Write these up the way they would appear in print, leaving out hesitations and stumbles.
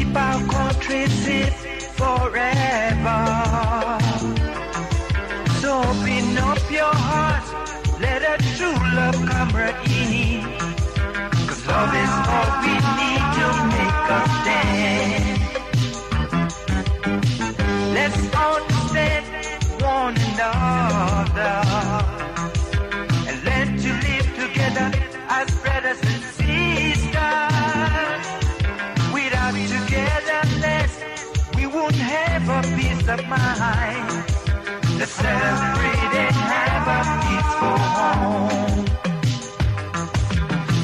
keep our country safe forever. So open up your heart, let a true love come right in. Cause love is all we need to make a stand. Let's understand one another and learn to live together as brothers and sisters. Without togetherness, we won't have a peace of mind. Let's celebrate and have a peaceful home.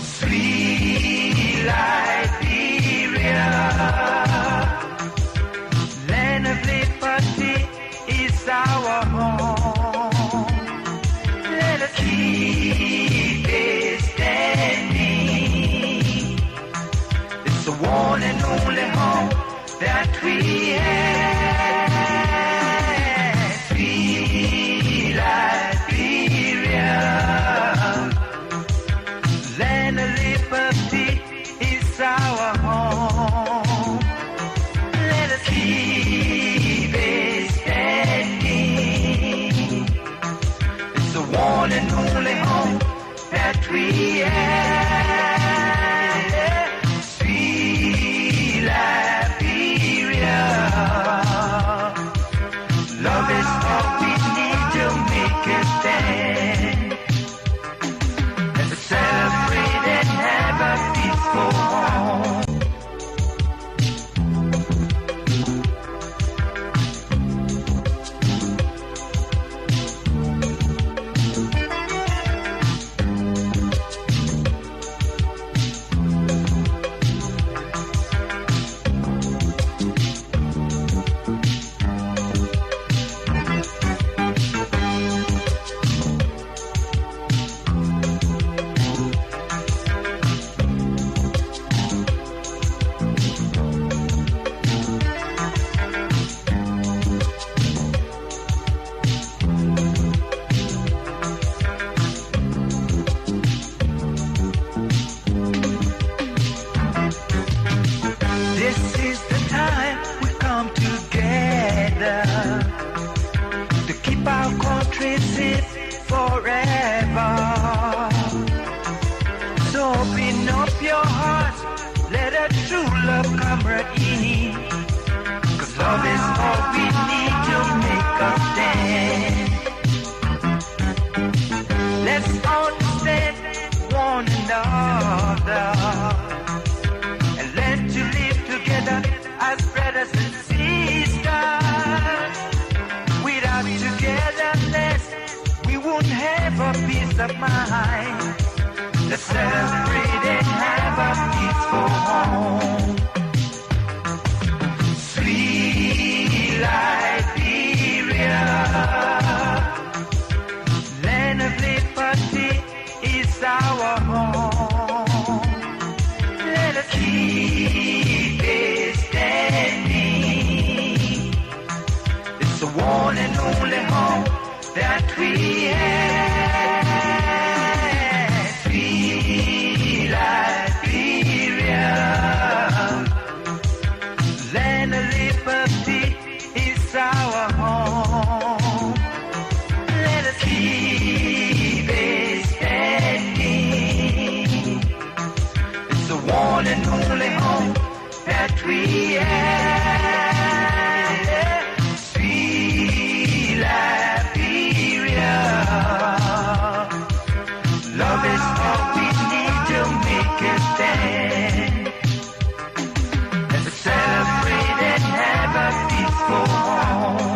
Sweet Liberia, land of liberty is our home. Let us keep it standing. It's the one and only home that we have. Sweet Liberia, land of liberty is our home. Let us keep it standing. It's the one and only home that we have. Sweet Liberia, love is all we need to make a stand. Let's celebrate and have a peaceful home. This is the time we come together to keep our country safe forever. So open up your heart, let a true love come right in. Cause love is all we need to make a stand. Let's understand one another and learn to live together as brothers and sisters. Without togetherness, we won't have a peace of mind. Let's celebrate and have a peaceful home. Sweet Liberia, land of liberty is our home. Let us keep it standing. It's the one and only home that we have. Sweet Liberia, land of liberty is our home. Let us keep it standing. It's the one and only home that we have. Sweet Liberia, love is all we need to make a stand. Let's celebrate and have a peaceful home.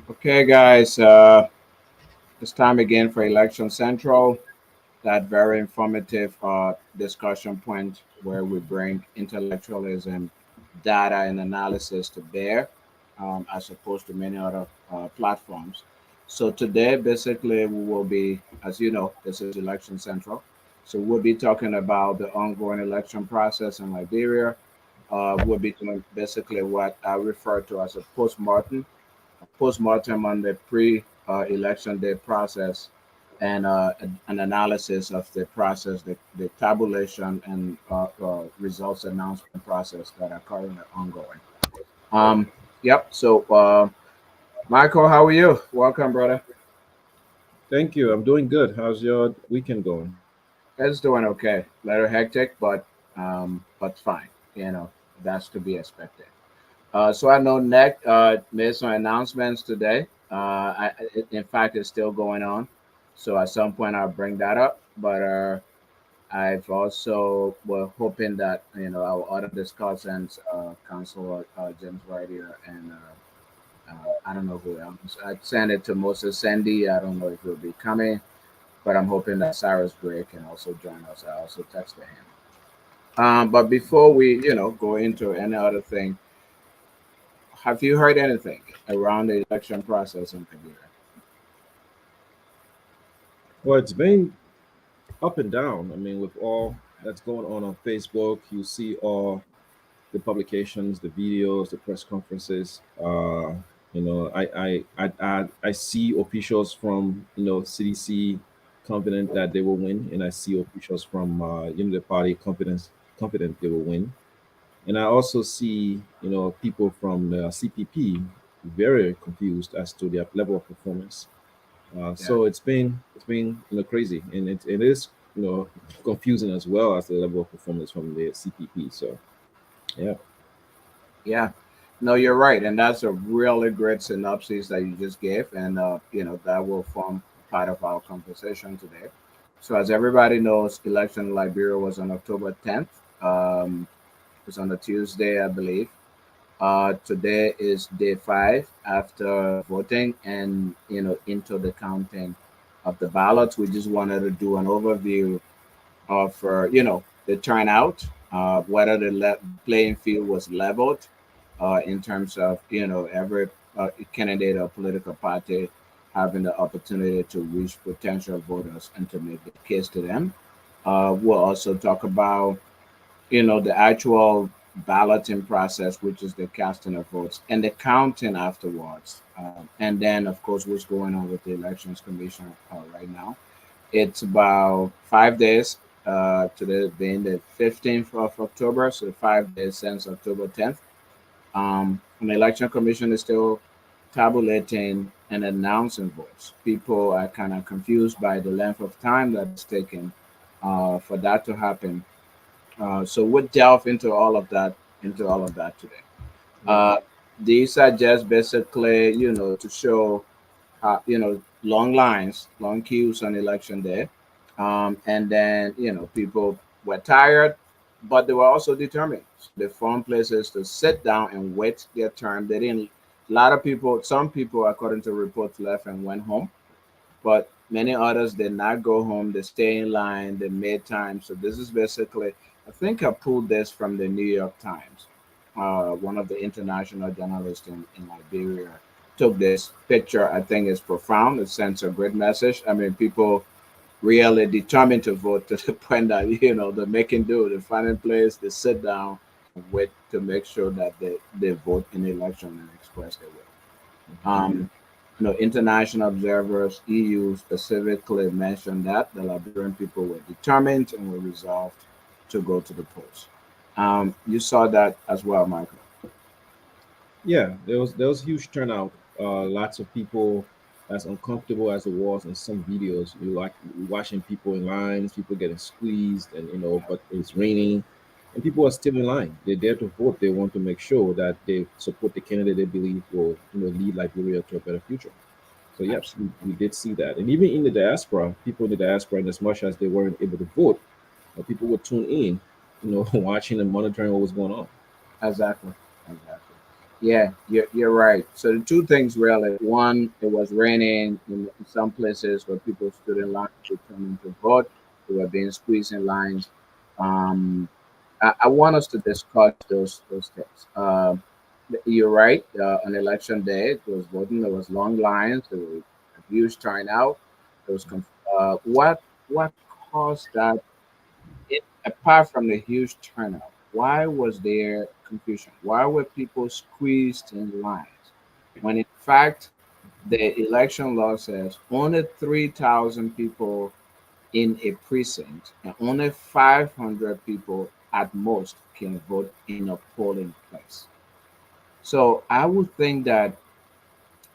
Okay, guys, it's time again for Election Central, that very informative discussion point where we bring intellectualism, data, and analysis to bear, as opposed to many other platforms. So today, basically, we will be, as you know, this is Election Central. So we'll be talking about the ongoing election process in Liberia. We'll be doing basically what I refer to as a postmortem on the pre-election day process, and an analysis of the process, the tabulation and results announcement process that are currently ongoing. Um, yep. So, Michael, how are you? Welcome, brother. Thank you. I'm doing good. How's your weekend going? It's doing okay. A little hectic, but fine. That's to be expected. So I know Nick made some announcements today. In fact, it's still going on. So at some point I'll bring that up. But I've also were hoping that our other discussants, Councilor James Whittier and I don't know who else. I sent it to Moses Sandy. I don't know if he'll be coming, but I'm hoping that Cyrus Gray can also join us. I also texted him. But before we go into any other thing, have you heard anything around the election process in Nigeria? Well, it's been up and down. I mean, with all that's going on Facebook, you see all the publications, the videos, the press conferences. I see officials from CDC confident that they will win, and I see officials from the party confident they will win. And I also see, people from the CPP very confused as to their level of performance. Yeah, So it's been crazy, and it is confusing as well as the level of performance from the CPP. So yeah, yeah. No, you're right, and that's a really great synopsis that you just gave, and that will form part of our conversation today. So, as everybody knows, election in Liberia was on October 10th. It was on a Tuesday, I believe. Today is day 5 after voting and into the counting of the ballots. We just wanted to do an overview of the turnout, whether the playing field was leveled in terms of every candidate or political party having the opportunity to reach potential voters and to make the case to them. We'll also talk about the actual balloting process, which is the casting of votes, and the counting afterwards. And then, of course, what's going on with the Elections Commission right now. It's about 5 days, today being the 15th of October, so 5 days since October 10th. And the Election Commission is still tabulating and announcing votes. People are kind of confused by the length of time that it's taken for that to happen. So we'll delve into all of that today. yeah, Uh, these are just basically, to show how, long lines, long queues on election day. And then, people were tired, but they were also determined. So they found places to sit down and wait their turn. They didn't, a lot of people, some people, according to reports, left and went home, but many others did not go home. They stay in line. They made time. So this is basically, I think I pulled this from the New York Times. One of the international journalists in Liberia took this picture. I think it's profound. It sends a great message. I mean, people really determined to vote to the point that they're making do. They find a place, they sit down, and wait to make sure that they vote in the election and express their will. International observers, EU specifically mentioned that the Liberian people were determined and were resolved to go to the polls. You saw that as well, Michael. yeah. There was huge turnout. Lots of people, as uncomfortable as it was in some videos. You like watching people in lines, people getting squeezed, and but it's raining, and people are still in line. They're there to vote. They want to make sure that they support the candidate they believe will lead Liberia to a better future. So yes, Absolutely. we did see that, and even in the diaspora, people in the diaspora, and as much as they weren't able to vote, people would tune in, watching and monitoring what was going on. Exactly. Exactly. Yeah, you're right. So the two things really. One, it was raining in some places where people stood in line to come in to vote. They were being squeezed in lines. Um, I want us to discuss those things. You're right. On election day, it was voting. There was long lines. There was a huge turnout. There was what caused that? apart from the huge turnout, why was there confusion? Why were people squeezed in lines? When in fact, the election law says only 3,000 people in a precinct and only 500 people at most can vote in a polling place. So I would think that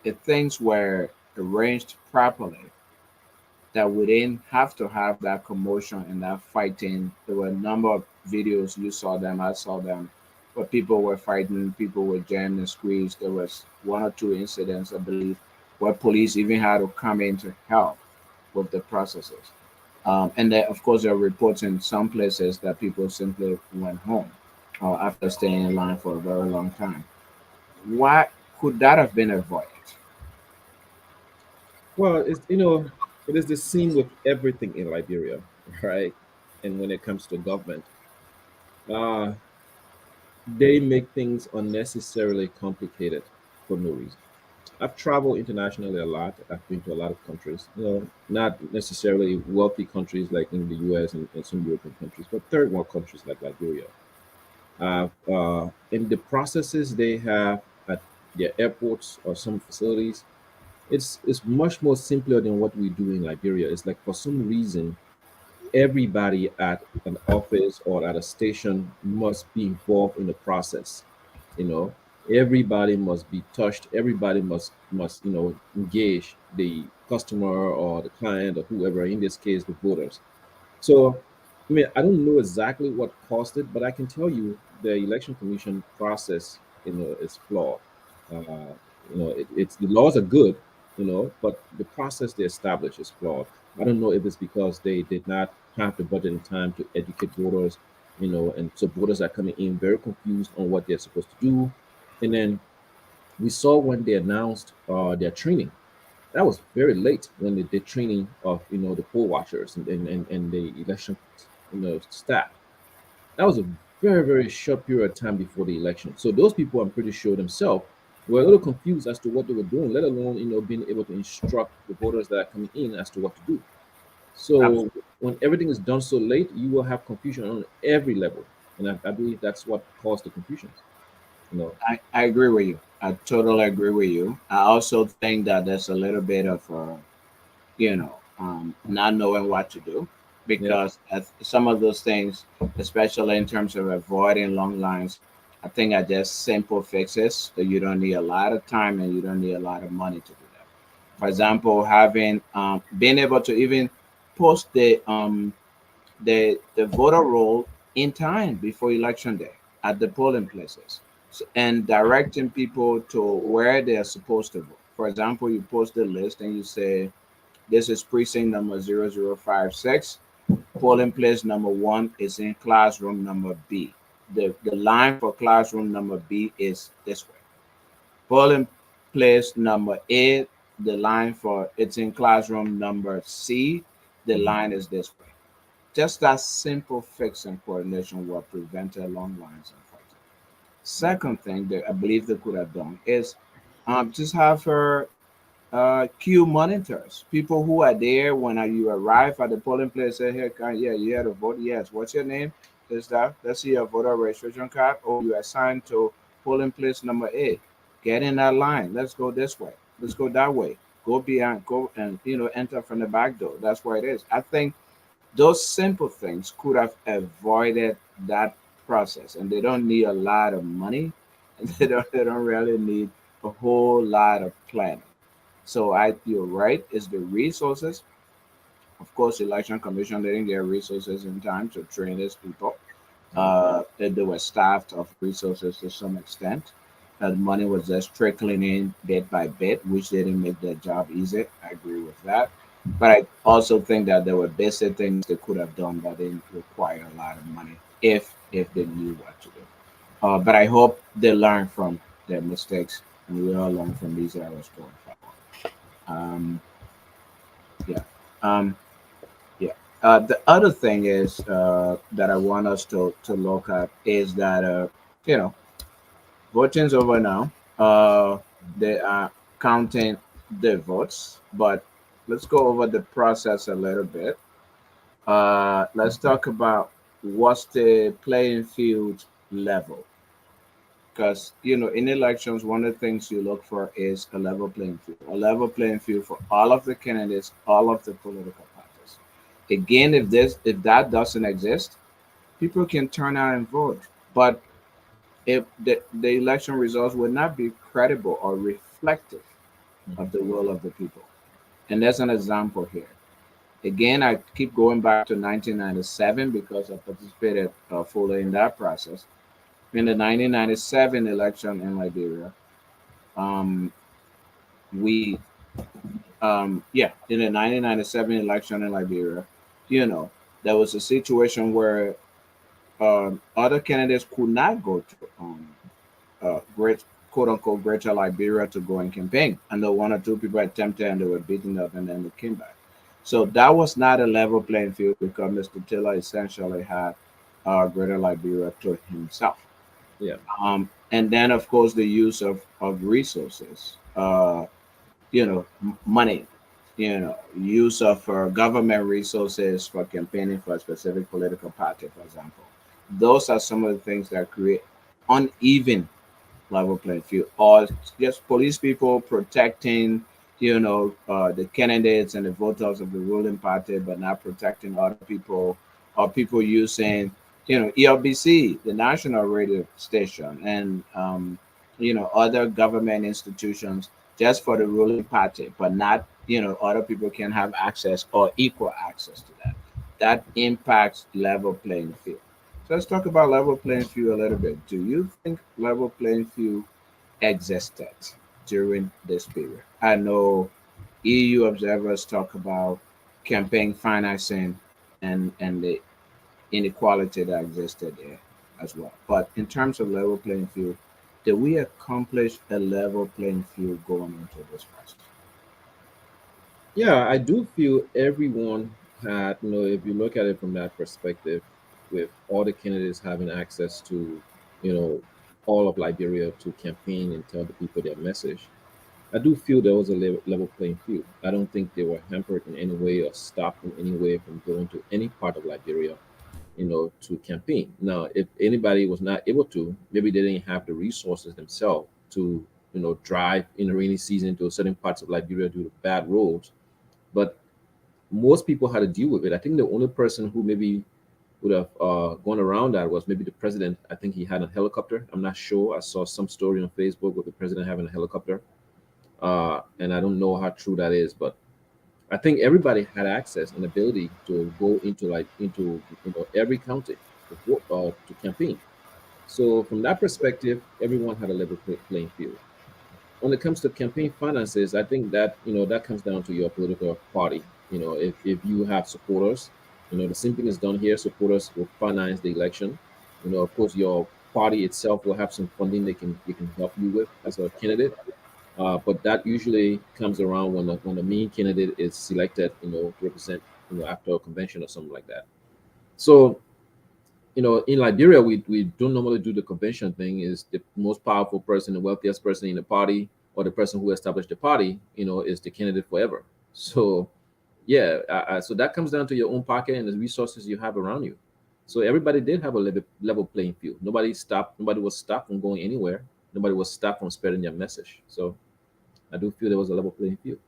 if things were arranged properly, that we didn't have to have that commotion and that fighting. There were a number of videos you saw them, I saw them, where people were fighting, people were jammed and squeezed. There was one or two incidents, I believe, where police even had to come in to help with the processes. And then, of course, there are reports in some places that people simply went home after staying in line for a very long time. Why could that have been avoided? Well, it's it is the same with everything in Liberia, right? And when it comes to government, uh, they make things unnecessarily complicated for no reason. I've traveled internationally a lot. I've been to a lot of countries, not necessarily wealthy countries like in the US and some European countries, but third world countries like Liberia. In the processes they have at their airports or some facilities, it's much more simpler than what we do in Liberia. It's like for some reason everybody at an office or at a station must be involved in the process. You know, everybody must be touched. Everybody must engage the customer or the client or whoever. In this case, the voters. So, I mean, I don't know exactly what caused it, but I can tell you the election commission process, is flawed. It's the laws are good, but the process they establish is flawed. I don't know if it's because they did not have the budget and time to educate voters, and so voters are coming in very confused on what they're supposed to do. And then we saw when they announced their training, that was very late when they did training of the poll watchers and the election staff. That was a very very short period of time before the election. So those people, I'm pretty sure themselves, were a little confused as to what they were doing, let alone being able to instruct the voters that are coming in as to what to do. So when everything is done so late, you will have confusion on every level, and I believe that's what caused the confusions. You know, I agree with you. I totally agree with you. I also think that there's a little bit of, not knowing what to do yeah. because some of those things, especially in terms of avoiding long lines, I think are just simple fixes that you don't need a lot of time and you don't need a lot of money to do that. For example, having being able to even post the voter roll in time before election day at the polling places and directing people to where they are supposed to vote. For example, you post the list and you say, this is precinct number 0056. Polling place number one is in classroom number B. The line for classroom number B is this way. Polling place number A, the line for it's in classroom number C, the Mhm. line is this way. Just that simple fix and coordination will prevent long lines and fighting. Second thing that I believe they could have done is just have her queue monitors. People who are there when you arrive at the polling place say, "Hey, yeah, you had to vote. Yes. What's your name? Is that? Let's see your voter registration card. Oh, you assigned to polling place number A. Get in that line. Let's go this way. Let's go that way. Go beyond. Go and enter from the back door. That's where it is. I think those simple things could have avoided that process, and they don't need a lot of money, and they don't really need a whole lot of planning. So you're right. It's the resources. Of course, election commission didn't get resources in time to train these people. They were staffed of resources to some extent. And money was just trickling in bit by bit, which didn't make their job easy. I agree with that. But I also think that there were basic things they could have done that didn't require a lot of money if they knew what to do. But I hope they learn from their mistakes, and we all learn from these errors going forward. Um, yeah. Um, yeah. The other thing is that I want us to look at is that you know voting's over now. They are counting the votes, but let's go over the process a little bit. Let's talk about. what's the playing field level? Because in elections, one of the things you look for is a level playing field, a level playing field for all of the candidates, all of the political parties. Again, if that doesn't exist, people can turn out and vote, but if the election results would not be credible or reflective of the will of the people. And there's an example here. Again, I keep going back to 1997 because I participated fully in that process. In the 1997 election in Liberia, um, we, yeah, in the 1997 election in Liberia, you know, there was a situation where other candidates could not go to great quote unquote Greater Liberia to go and campaign. And the one or two people attempted and they were beaten up and then they came back. So that was not a level playing field because Mr. Taylor essentially had Greater Liberia to himself. Yeah. And then, of course, the use of resources, money, use of government resources for campaigning for a specific political party, for example. Those are some of the things that create uneven level playing field, or just police people protecting, the candidates and the voters of the ruling party, but not protecting other people, or people using, ELBC, the national radio station, and other government institutions just for the ruling party, but not, other people can have access or equal access to that. That impacts level playing field. So let's talk about level playing field a little bit. Do you think level playing field existed during this period? I know EU observers talk about campaign financing and the inequality that existed there as well. But in terms of level playing field, did we accomplish a level playing field going into this process? Yeah, I do feel everyone had, if you look at it from that perspective, with all the candidates having access to, you know, all of Liberia to campaign and tell the people their message, I do feel there was a level playing field. I don't think they were hampered in any way or stopped in any way from going to any part of Liberia, to campaign. Now, if anybody was not able to, maybe they didn't have the resources themselves to, drive in the rainy season to certain parts of Liberia due to bad roads. But most people had to deal with it. I think the only person who maybe would have gone around that was maybe the president. I think he had a helicopter. I'm not sure. I saw some story on Facebook with the president having a helicopter, and I don't know how true that is, but I think everybody had access and ability to go into every county to vote, to campaign. So from that perspective, everyone had a level playing field. When it comes to campaign finances, I think that that comes down to your political party. If you have supporters, the same thing is done here. Supporters will finance the election. Of course, your party itself will have some funding they can help you with as a candidate. But that usually comes around when the main candidate is selected, to represent, after a convention or something like that. So in Liberia, we don't normally do the convention thing. Is the most powerful person, the wealthiest person in the party, or the person who established the party, is the candidate forever. So yeah, so that comes down to your own pocket and the resources you have around you. So everybody did have a level playing field. Nobody stopped. Nobody was stopped from going anywhere. Nobody was stopped from spreading their message. So I do feel there was a level playing field.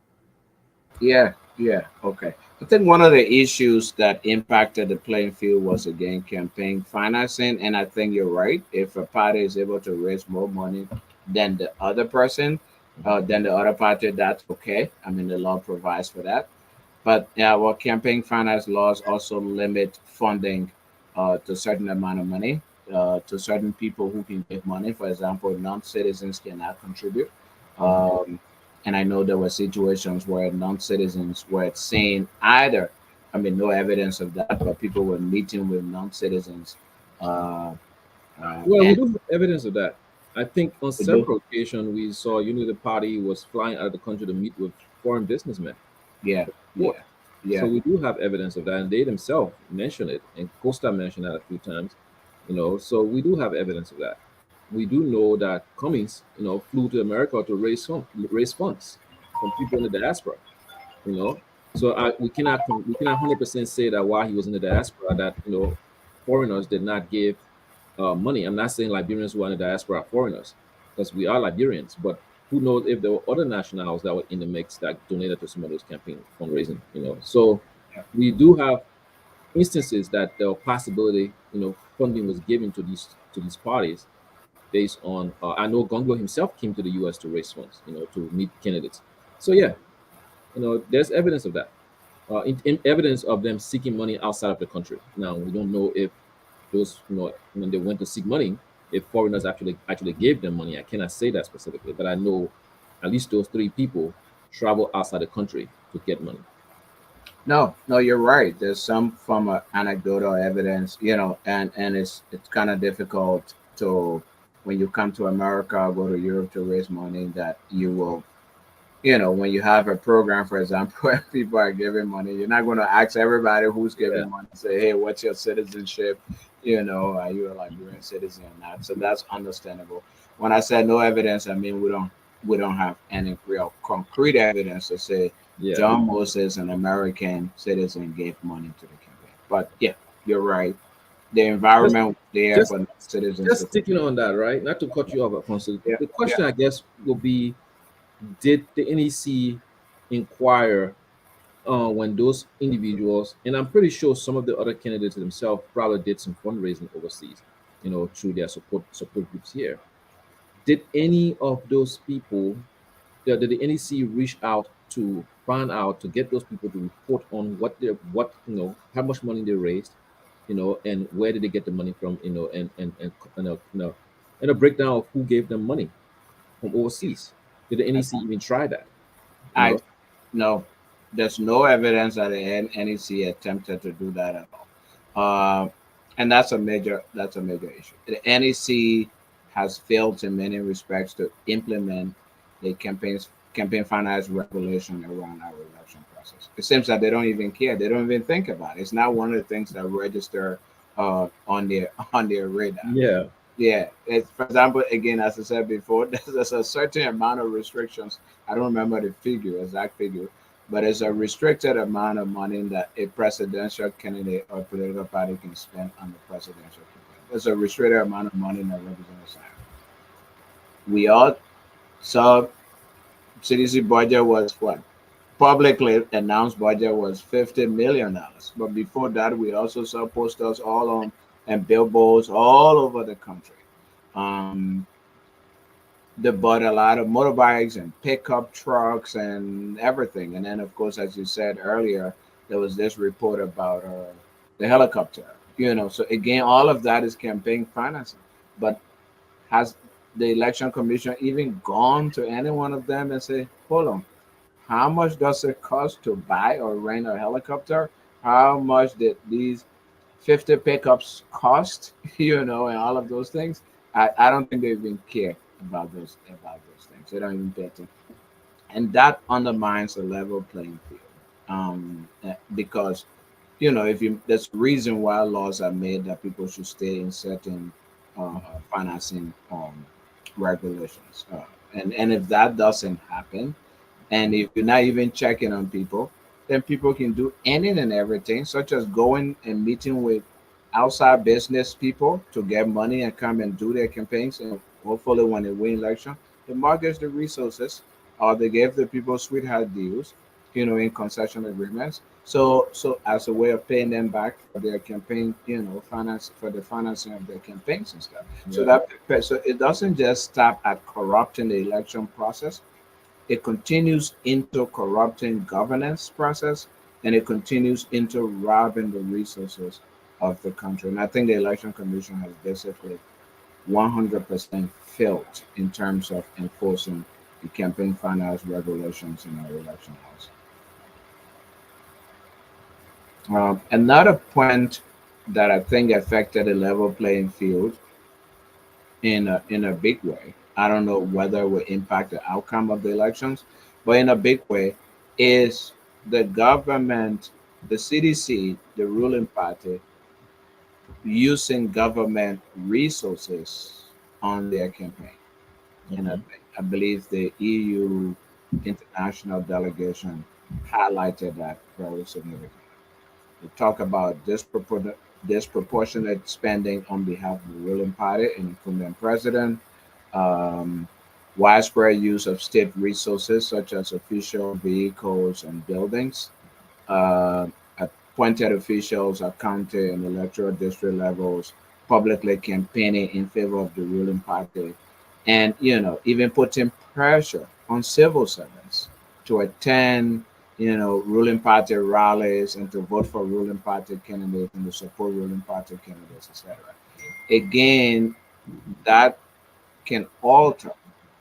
Yeah, yeah, okay. I think one of the issues that impacted the playing field was again campaign financing, and I think you're right. If a party is able to raise more money than the other person, than the other party, that's okay. I mean, the law provides for that. But yeah, well, campaign finance laws also limit funding to a certain amount of money to certain people who can give money. For example, non-citizens cannot contribute. Mhm. Um, and I know there were situations where non-citizens were saying either, I mean, no evidence of that, but people were meeting with non-citizens. Uh, Well, we and do have evidence of that. I think on we do, several occasions we saw Unity Party was flying out of the country to meet with foreign businessmen. yeah, What? yeah, So yeah, we do have evidence of that, and they themselves mentioned it, and Costa mentioned that a few times. So we do have evidence of that. We do know that Cummings, flew to America to raise funds from people in the diaspora. You know, so we cannot 100% say that while he was in the diaspora that foreigners did not give money. I'm not saying Liberians who are in the diaspora are foreigners, because we are Liberians, but who knows if there were other nationals that were in the mix that donated to some of those campaign fundraising, So Yeah. we do have instances that the possibility, funding was given to these parties based on. I know Gongo himself came to the U.S. to raise funds, to meet candidates. So yeah, there's evidence of that. In evidence of them seeking money outside of the country. Now we don't know if those, when they went to seek money, if foreigners actually gave them money. I cannot say that specifically, but I know at least those three people travel outside the country to get money. No, no, you're right. There's some form of anecdotal evidence, and it's kind of difficult to when you come to America or go to Europe to raise money that you will, when you have a program, for example, where people are giving money, you're not going to ask everybody who's Yeah, giving money, say, hey, what's your citizenship? Are you a Liberian citizen or not? So that's understandable. When I said no evidence, I mean we don't have any real concrete evidence to say yeah. John Moses, an American citizen, gave money to the campaign. But yeah, you're right. The Just, environment was there just, for citizens just to sticking contribute. on that, right? Not to cut you off, Alfonso. Yeah, The yeah. question, I guess, will be: did the NEC inquire when those individuals, and I'm pretty sure some of the other candidates themselves probably did some fundraising overseas, through their support groups here. Did any of those people, did the NEC reach out to find out, to get those people to report on what how much money they raised, and where did they get the money from, and a breakdown of who gave them money from overseas? Did the NEC even try that? You I know, No, there's no evidence that the NEC attempted to do that at all, and that's a major issue. The NEC has failed in many respects to implement the campaign finance regulation around our election process. It seems that they don't even care. They don't even think about it. It's not one of the things that register on their on their radar. yeah, Yeah, for example, again, as I said before, there's a certain amount of restrictions. I don't remember the exact figure, but it's a restricted amount of money that a presidential candidate or political party can spend on the presidential campaign. There's a restricted amount of money that represents that. We all saw CDC budget was what? Publicly announced budget was $50 million. But before that, we also saw posters all on and billboards all over the country. Um, they bought a lot of motorbikes and pickup trucks and everything. And then, of course, as you said earlier, there was this report about the helicopter. So again, all of that is campaign financing. But has the election commission even gone to any one of them and say, hold on, how much does it cost to buy or rent a helicopter? How much did these 50 pickups cost? And all of those things. I don't think they even care about those things. They don't even pay attention, and that undermines the level playing field. Because if you there's a reason why laws are made that people should stay in certain financing regulations, and if that doesn't happen, and if you're not even checking on people, then people can do anything and everything, such as going and meeting with outside business people to get money and come and do their campaigns. And hopefully, when they win election, they mortgage the resources or they give the people sweetheart deals, in concession agreements. So as a way of paying them back for their campaign, finance for the financing of their campaigns and stuff. So yeah. so it doesn't just stop at corrupting the election process, it continues into corrupting governance process, and it continues into robbing the resources of the country. And I think the election commission has basically 100% failed in terms of enforcing the campaign finance regulations in our election laws. Another point that I think affected the level playing field in a big way. I don't know whether it will impact the outcome of the elections, but in a big way is the government, the CDC, the ruling party, using government resources on their campaign. And I, Hmm. think, I believe the EU international delegation highlighted that very significantly. They talk about disproportionate spending on behalf of the ruling party and incumbent president, um, widespread use of state resources such as official vehicles and buildings, uh, appointed officials at county and electoral district levels publicly campaigning in favor of the ruling party, and even putting pressure on civil servants to attend ruling party rallies and to vote for ruling party candidates and to support ruling party candidates, etc. Again, that can alter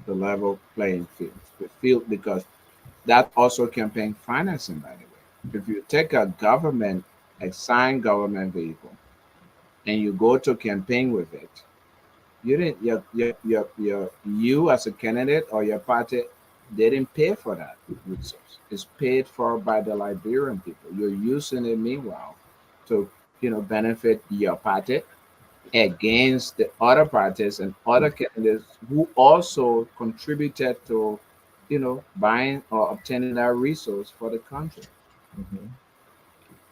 the level playing field. The field because that's also campaign financing, by the way. If you take a government, a signed government vehicle, and you go to campaign with it, you didn't you as a candidate or your party didn't pay for that resource. It's paid for by the Liberian people. You're using it meanwhile to benefit your party against the other parties and other candidates who also contributed to buying or obtaining that resource for the country. Mhm.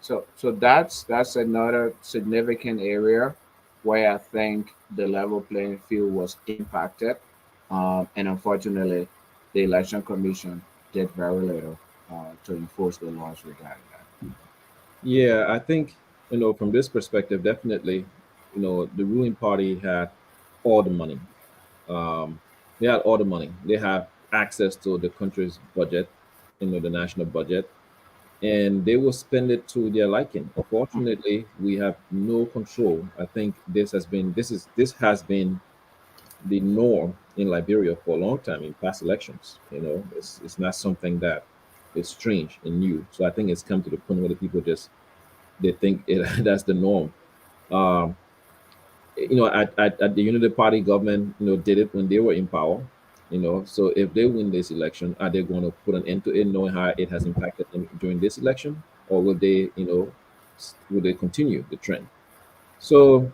So that's another significant area where I think the level playing field was impacted, and unfortunately, the election commission did very little to enforce the laws regarding that. Yeah, I think, from this perspective, definitely, the ruling party had all the money. Um, they had all the money. They have access to the country's budget, the national budget, and they will spend it to their liking. Unfortunately, we have no control. I think this has been the norm in Liberia for a long time in past elections. It's not something that is strange and new. So I think it's come to the point where the people just they think that's the norm. Um, at the Unity Party government, did it when they were in power. So if they win this election, are they going to put an end to it, knowing how it has impacted them during this election, or will they, will they continue the trend? So,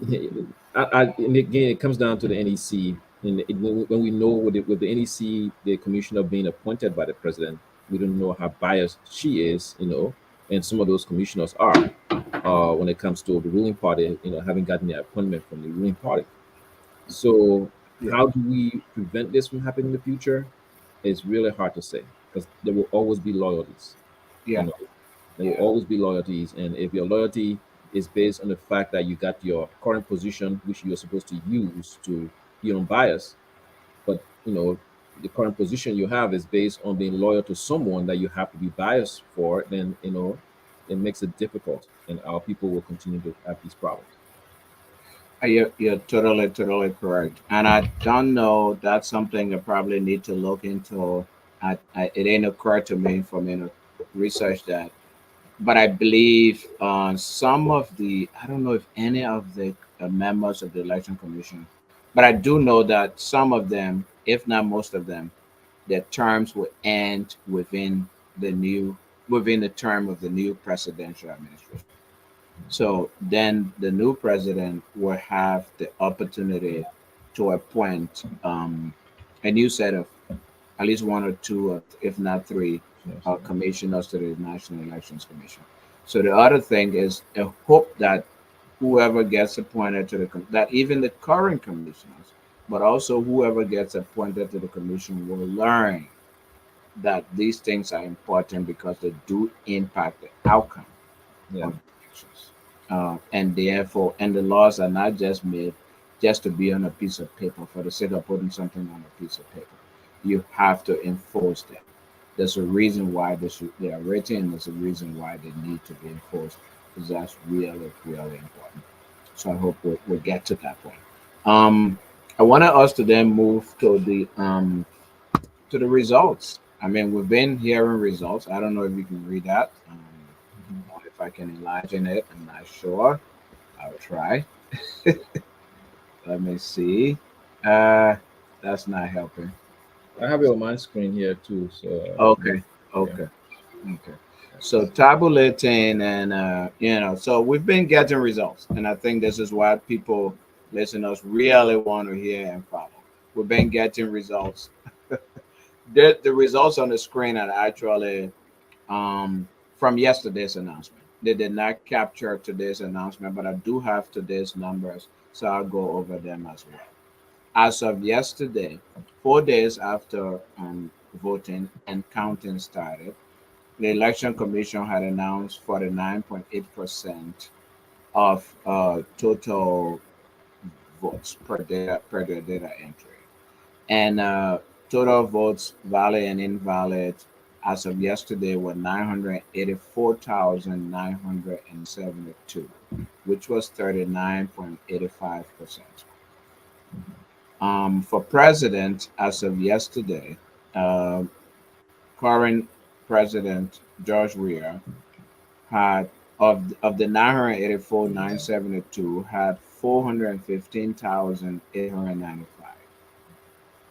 and again, it comes down to the NEC. And when we know with the NEC, the commissioner being appointed by the president, we don't know how biased she is, and some of those commissioners are when it comes to the ruling party, having gotten their appointment from the ruling party. So, Yeah, how do we prevent this from happening in the future? It's really hard to say because there will always be loyalties. You yeah, know, there will yeah. always be loyalties, and if your loyalty is based on the fact that you got your current position, which you're supposed to use to be unbiased, but the current position you have is based on being loyal to someone that you have to be biased for, then it makes it difficult, and our people will continue to have these problems. You're totally correct. And I don't know, that's something I probably need to look into. It ain't occurred to me for me to research that. But I believe some of I don't know if any of the members of the election commission, but I do know that some of them, if not most of them, their terms will end within the term of the new presidential administration. So then the new president will have the opportunity to appoint a new set of at least one or two, if not three, Yes, yeah. commissioners to the National Elections Commission. So the other thing is a hope that whoever gets appointed to that even the current commissioners, but also whoever gets appointed to the commission will learn that these things are important because they do impact the outcome Yeah. of the elections. And the laws are not just made just to be on a piece of paper for the sake of putting something on a piece of paper. You have to enforce them. There's a reason why they are written. There's a reason why they need to be enforced. Because that's really important. So I hope we'll get to that point. Um, I wanted us to then move to the results. I mean, we've been hearing results. I don't know if you can read that. Mhm. Or if I can enlarge it, I'm not sure. I'll try. Let me see. Uh, that's not helping. I have it on my screen here too. So, Okay, yeah. okay, okay. So tabulating and so we've been getting results, and I think this is what people listeners really want to hear and follow. We've been getting results. The results on the screen are actually from yesterday's announcement. they did not capture today's announcement, but I do have today's numbers, so I'll go over them as well. As of yesterday, 4 days after voting and counting started, the Election Commission had announced 49.8% of total votes per their data entry, and total votes valid and invalid as of yesterday were 984,972, which was 39.85%. For president, as of yesterday, uh, current president George Weah had of the 984,972 had 415,895,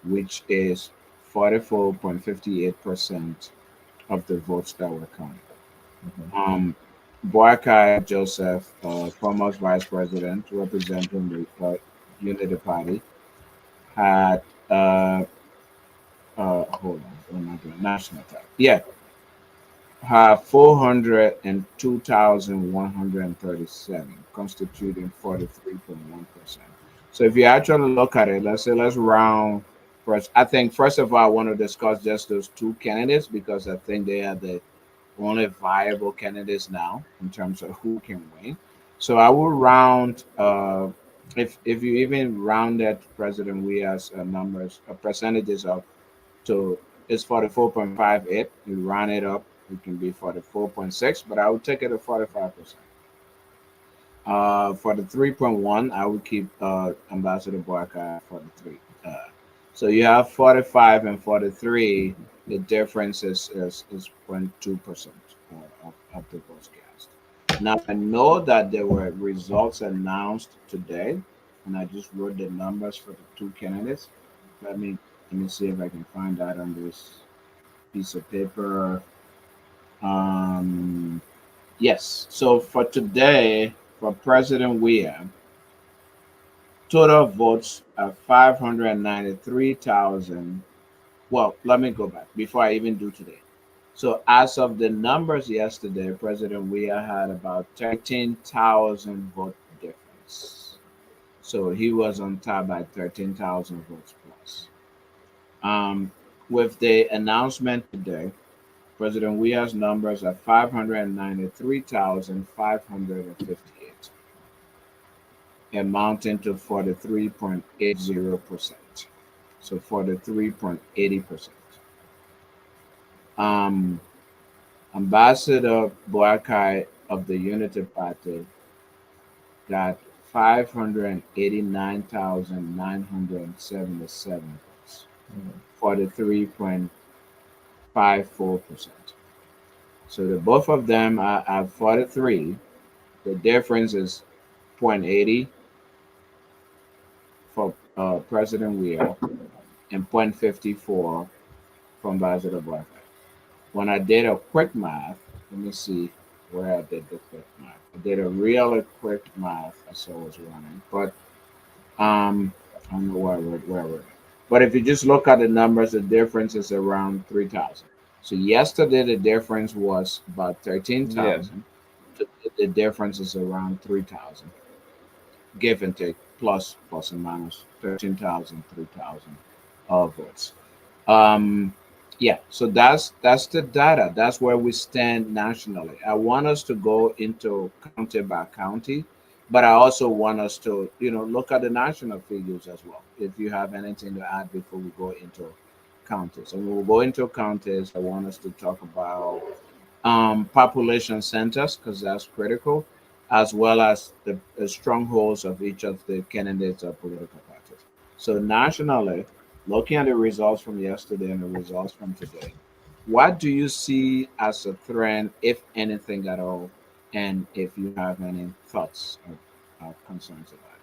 which is 44.58% of the votes that were counted. Mhm. Um, Boakai Joseph, former vice president representing the Unity Party, had hold on, what am I doing? National type. Yeah, have 402,137, constituting 43.1%. So if you actually look at it, let's say let's round first. I think first of all, I want to discuss just those two candidates because I think they are the only viable candidates now in terms of who can win. So I will round, if you even rounded President Weah's numbers, percentages up to it's 44.58. You round it up, it can be 44.6, but I would take it at 45%. For the 3.1, I would keep Ambassador Barker at 43. So you have 45 and 43. The difference is 0.2% of the votes cast. Now, I know that there were results announced today, and I just wrote the numbers for the two candidates. Let me let me see if I can find that on this piece of paper. Um, yes. So for today, for President Weah, total votes are 593,000. Well, let me go back before I even do today. So as of the numbers yesterday, President Weah had about 13,000 vote difference. So he was on top by 13,000 votes plus. Um, with the announcement today, President Weah's numbers are 593,558, amounting to 43.80%. So 43.80%. Um, Ambassador Boakai of the Unity Party got 589,977 votes, Mhm. 43.54%. So the both of them are at 43. The difference is 0.80 for President Weah and 0.54 from Ambassador Boakai. When I did a quick math, let me see where I did the quick math. I did a really quick math as I was running, but I don't know where I wrote it. But if you just look at the numbers, the difference is around 3,000. So yesterday the difference was about Yeah. 13,000. The difference is around 3,000, give and take, plus and minus 13,000, 3,000 votes. Um, yeah, so that's the data. That's where we stand nationally. I want us to go into county by county, but I also want us to, look at the national figures as well. If you have anything to add before we go into counties, and we'll go into counties. I want us to talk about population centers because that's critical, as well as the strongholds of each of the candidates or political parties. So nationally, looking at the results from yesterday and the results from today, what do you see as a trend, if anything at all, and if you have any thoughts or concerns about it?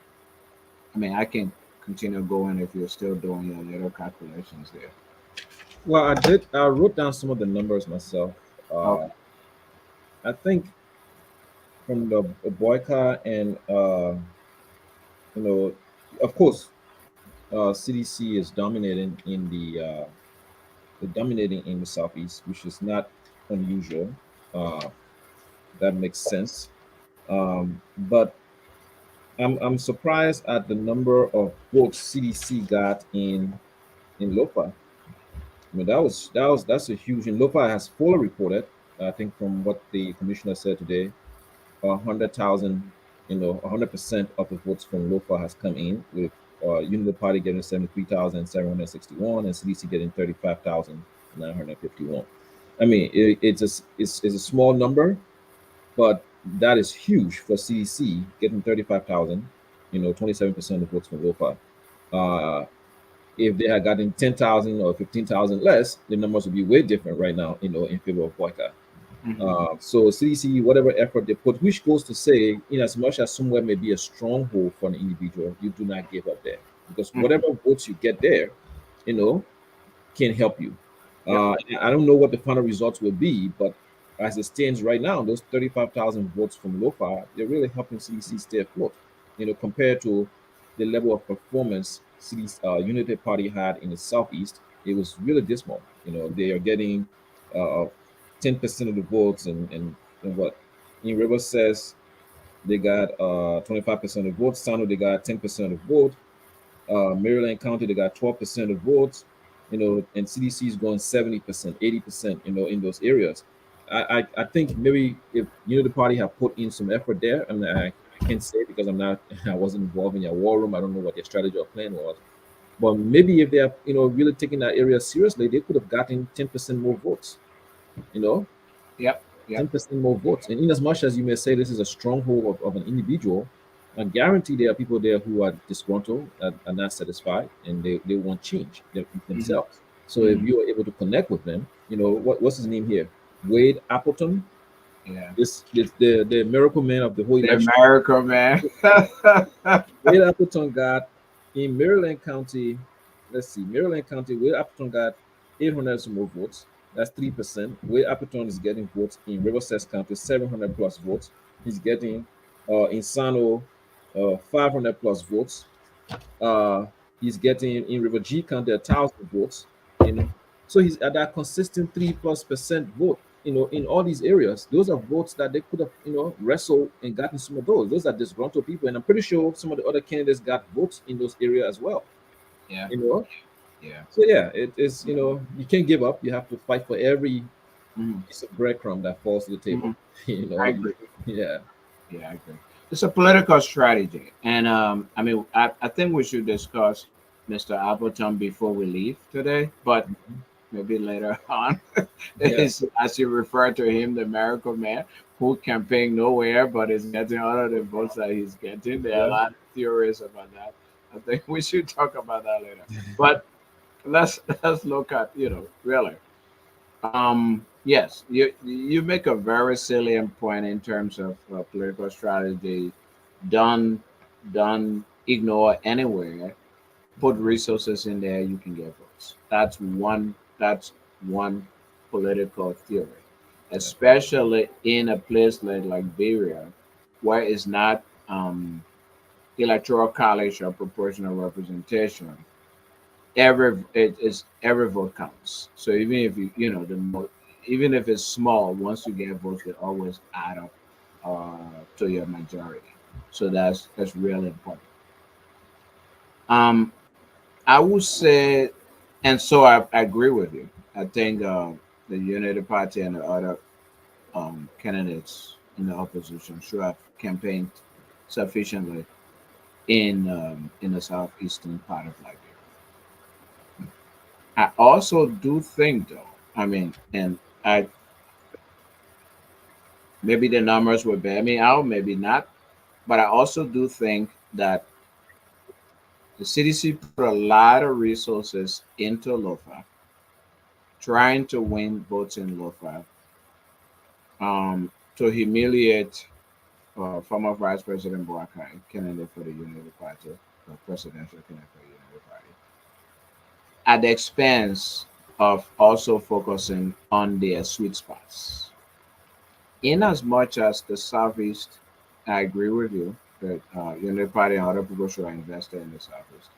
I mean, I can continue going if you're still doing your little calculations there. Well, I did. I wrote down some of the numbers myself. Uh, Okay. I think from the boycott and you know, of course, CDC is dominating in the southeast, which is not unusual. Uh, That makes sense. But I'm surprised at the number of votes CDC got in Lopa. I mean, that's a huge. And Lopa has fully reported. I think from what the commissioner said today, 100,000, 100% of the votes from Lofa has come in, with Unity Party getting 73,761 and CDC getting 35,951. I mean, it's a small number, but that is huge for CDC getting 35,000, 27% of the votes from Lofa. Uh, if they had gotten 10,000 or 15,000 less, the numbers would be way different right now, in favor of Boyka. Hmm. So CDC, whatever effort they put, which goes to say, in as much as somewhere may be a stronghold for an individual, you do not give up there, because Hmm. whatever votes you get there, you know, can help you. Yep. I don't know what the final results will be, but as it stands right now, those 35,000 votes from LOFA, they're really helping CDC stay afloat. Compared to the level of performance city's United Party had in the southeast, it was really dismal. They are getting 10% of the votes, and what in River says they got 25% of votes. Sano, they got 10% of vote. Maryland County, they got 12% of votes, and CDC is going 70%, 80%, in those areas. I think maybe if the party have put in some effort there, and I can't say because I'm not, I wasn't involved in their war room. I don't know what their strategy or plan was. But maybe if they are, really taking that area seriously, they could have gotten 10% more votes, you know, Yep. Yep. 10% more votes. And in as much as you may say this is a stronghold of an individual, I guarantee there are people there who are disgruntled, are not satisfied, and they want change Hmm. themselves. So if Hmm. you are able to connect with them, what's his name here? Wade Appleton, Yeah. this the miracle man of the whole The election. America, man. Wade Appleton got in Maryland County. Let's see, Maryland County. Wade Appleton got 800 some more votes. That's 3%. Wade Appleton is getting votes in Riverside County, 700 plus votes. He's getting in Sano 500 plus votes. Uh, he's getting in River G County 1,000 votes. You know, so he's at that consistent 3+% vote. In all these areas, those are votes that they could have wrestled and gotten some of those. Those are disgruntled people, and I'm pretty sure some of the other candidates got votes in those areas as well. Yeah. You know, Yeah. so yeah, it is. You can't give up. You have to fight for every Hmm. piece of breadcrumb that falls to the table. Hmm. you know, I you, agree. yeah, Yeah, I agree. It's a political strategy, and I mean, I think we should discuss Mr. Appleton before we leave today, but maybe later on. yeah, Is as you refer to him, the miracle man who campaigned nowhere but is getting all of the votes that he's getting. There are a yeah. lot of theories about that. I think we should talk about that later. But let's look at really. Yes, you make a very salient point in terms of political strategy. Don't don't ignore anywhere. Put resources in there, you can get votes. That's one political theory, Yeah. especially in a place like Liberia, where it's not electoral college or proportional representation. Every vote counts. So even if even if it's small, once you get votes, they always add up to your majority. So that's really important. Um, I would say, and so I agree with you. I think the United Party and the other candidates in the opposition should have campaigned sufficiently in the southeastern part of Liberia. I also do think, though, I mean, and I maybe the numbers will bear me out, maybe not, but I also do think that the CDC put a lot of resources into Lofa, trying to win votes in Lofa, to humiliate former Vice President Boakai, candidate for the United Party, or presidential candidate for the United Party, at the expense of also focusing on their sweet spots. In as much as the Southeast, I agree with you that United Party and other people should invest in the Southeast.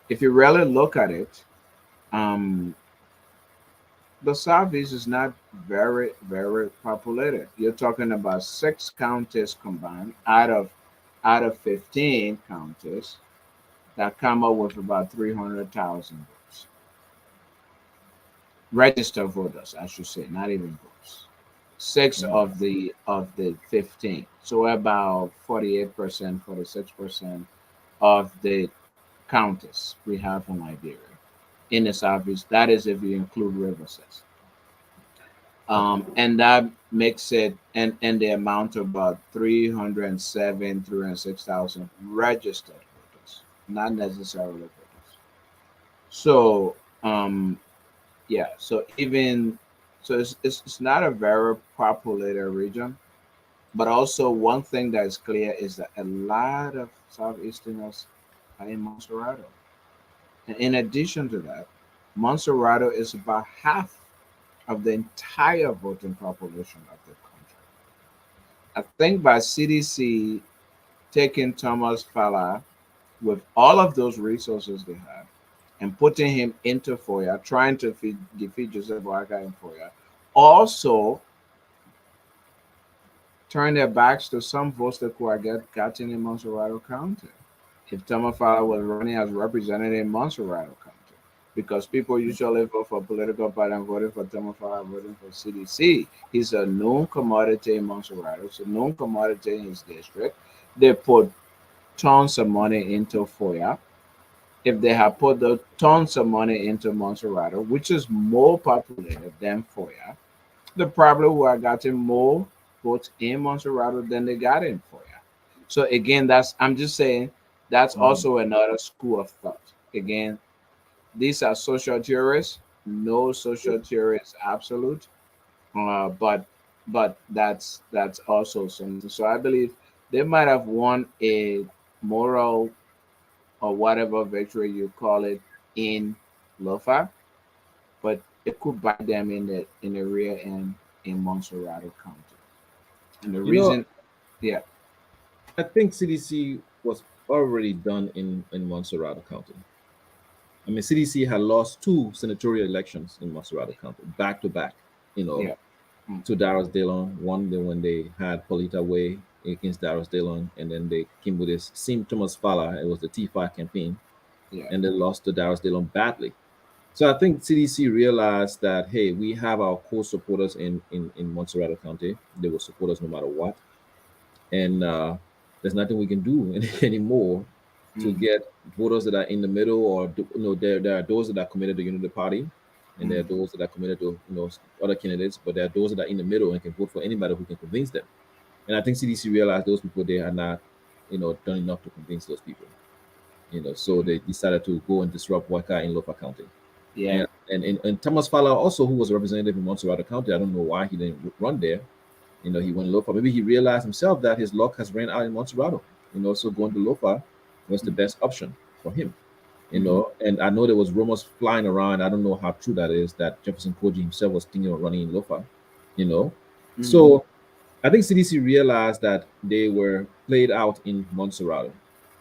If you really look at it, um, The Southeast is not very populated. You're talking about six counties combined out of 15 counties that come up with about 300,000 votes. Registered voters, I should say, not even votes. Six Mm. of the 15. So about 48%, 46% of the counties we have in Liberia in the Southeast. That is if you include Riverside. And that makes it and the amount of about 307, 306,000 registered voters, not necessarily voters. So yeah, so even so it's not a very populated region, but also one thing that is clear is that a lot of Southeasterners are in Monserrato. And in addition to that, Monserrato is about half of the entire voting population of the country. I think by CDC taking Thomas Fala with all of those resources they have and putting him into FOIA, trying to defeat Joseph Waka in FOIA, also turn their backs to some votes that could have gotten in Monserrato County if Thomas Fala was running as representative in Monserrato County. Because people usually vote for political party and voting for Thomas Fala, voting for CDC. He's a known commodity in Monserrato. It's a known commodity in his district. They put tons of money into FOIA. If they have put the tons of money into Monserrato, which is more populated than FOIA, they probably would have gotten more votes in Monserrato than they got in FOIA. So again, that's I'm just saying that's Mhm. also another school of thought. Again, these are social theorists. No social theory is absolute, but that's also something. So I believe they might have won a moral or whatever victory you call it in Lofa, but it could bite them in the rear end in Monserrato County. And the You know, reason, yeah, I think CDC was already done in Monserrato County. I mean, CDC had lost two senatorial elections in Monserrato County back to back. You know, yeah, mm, to Darius Dillon. One day when they had Polita Way against Darius Dillon, and then they came with this Sim Thomas Fala. It was the T5 campaign, yeah, and they lost to Darius Dillon badly. So I think CDC realized that hey, we have our core supporters in Monserrato County. They will support us no matter what, and there's nothing we can do anymore to mm, get voters that are in the middle, or there are those that are committed to Unity Party, and there mm, are those that are committed to other candidates, but there are those that are in the middle and can vote for anybody who can convince them. And I think CDC realized those people they are not done enough to convince those people. So mm, they decided to go and disrupt Waka in Lopa County. yeah, And Thomas Fowler also, who was a representative in Montserrat County, I don't know why he didn't run there. He went Lofa. Maybe he realized himself that his luck has ran out in Montserrat. So going to Lofa was the mm, best option for him. mm, And I know there was rumors flying around. I don't know how true that is, that Jefferson Koji himself was thinking of running in Lofa. You know, mm, so I think CDC realized that they were played out in Montserrat.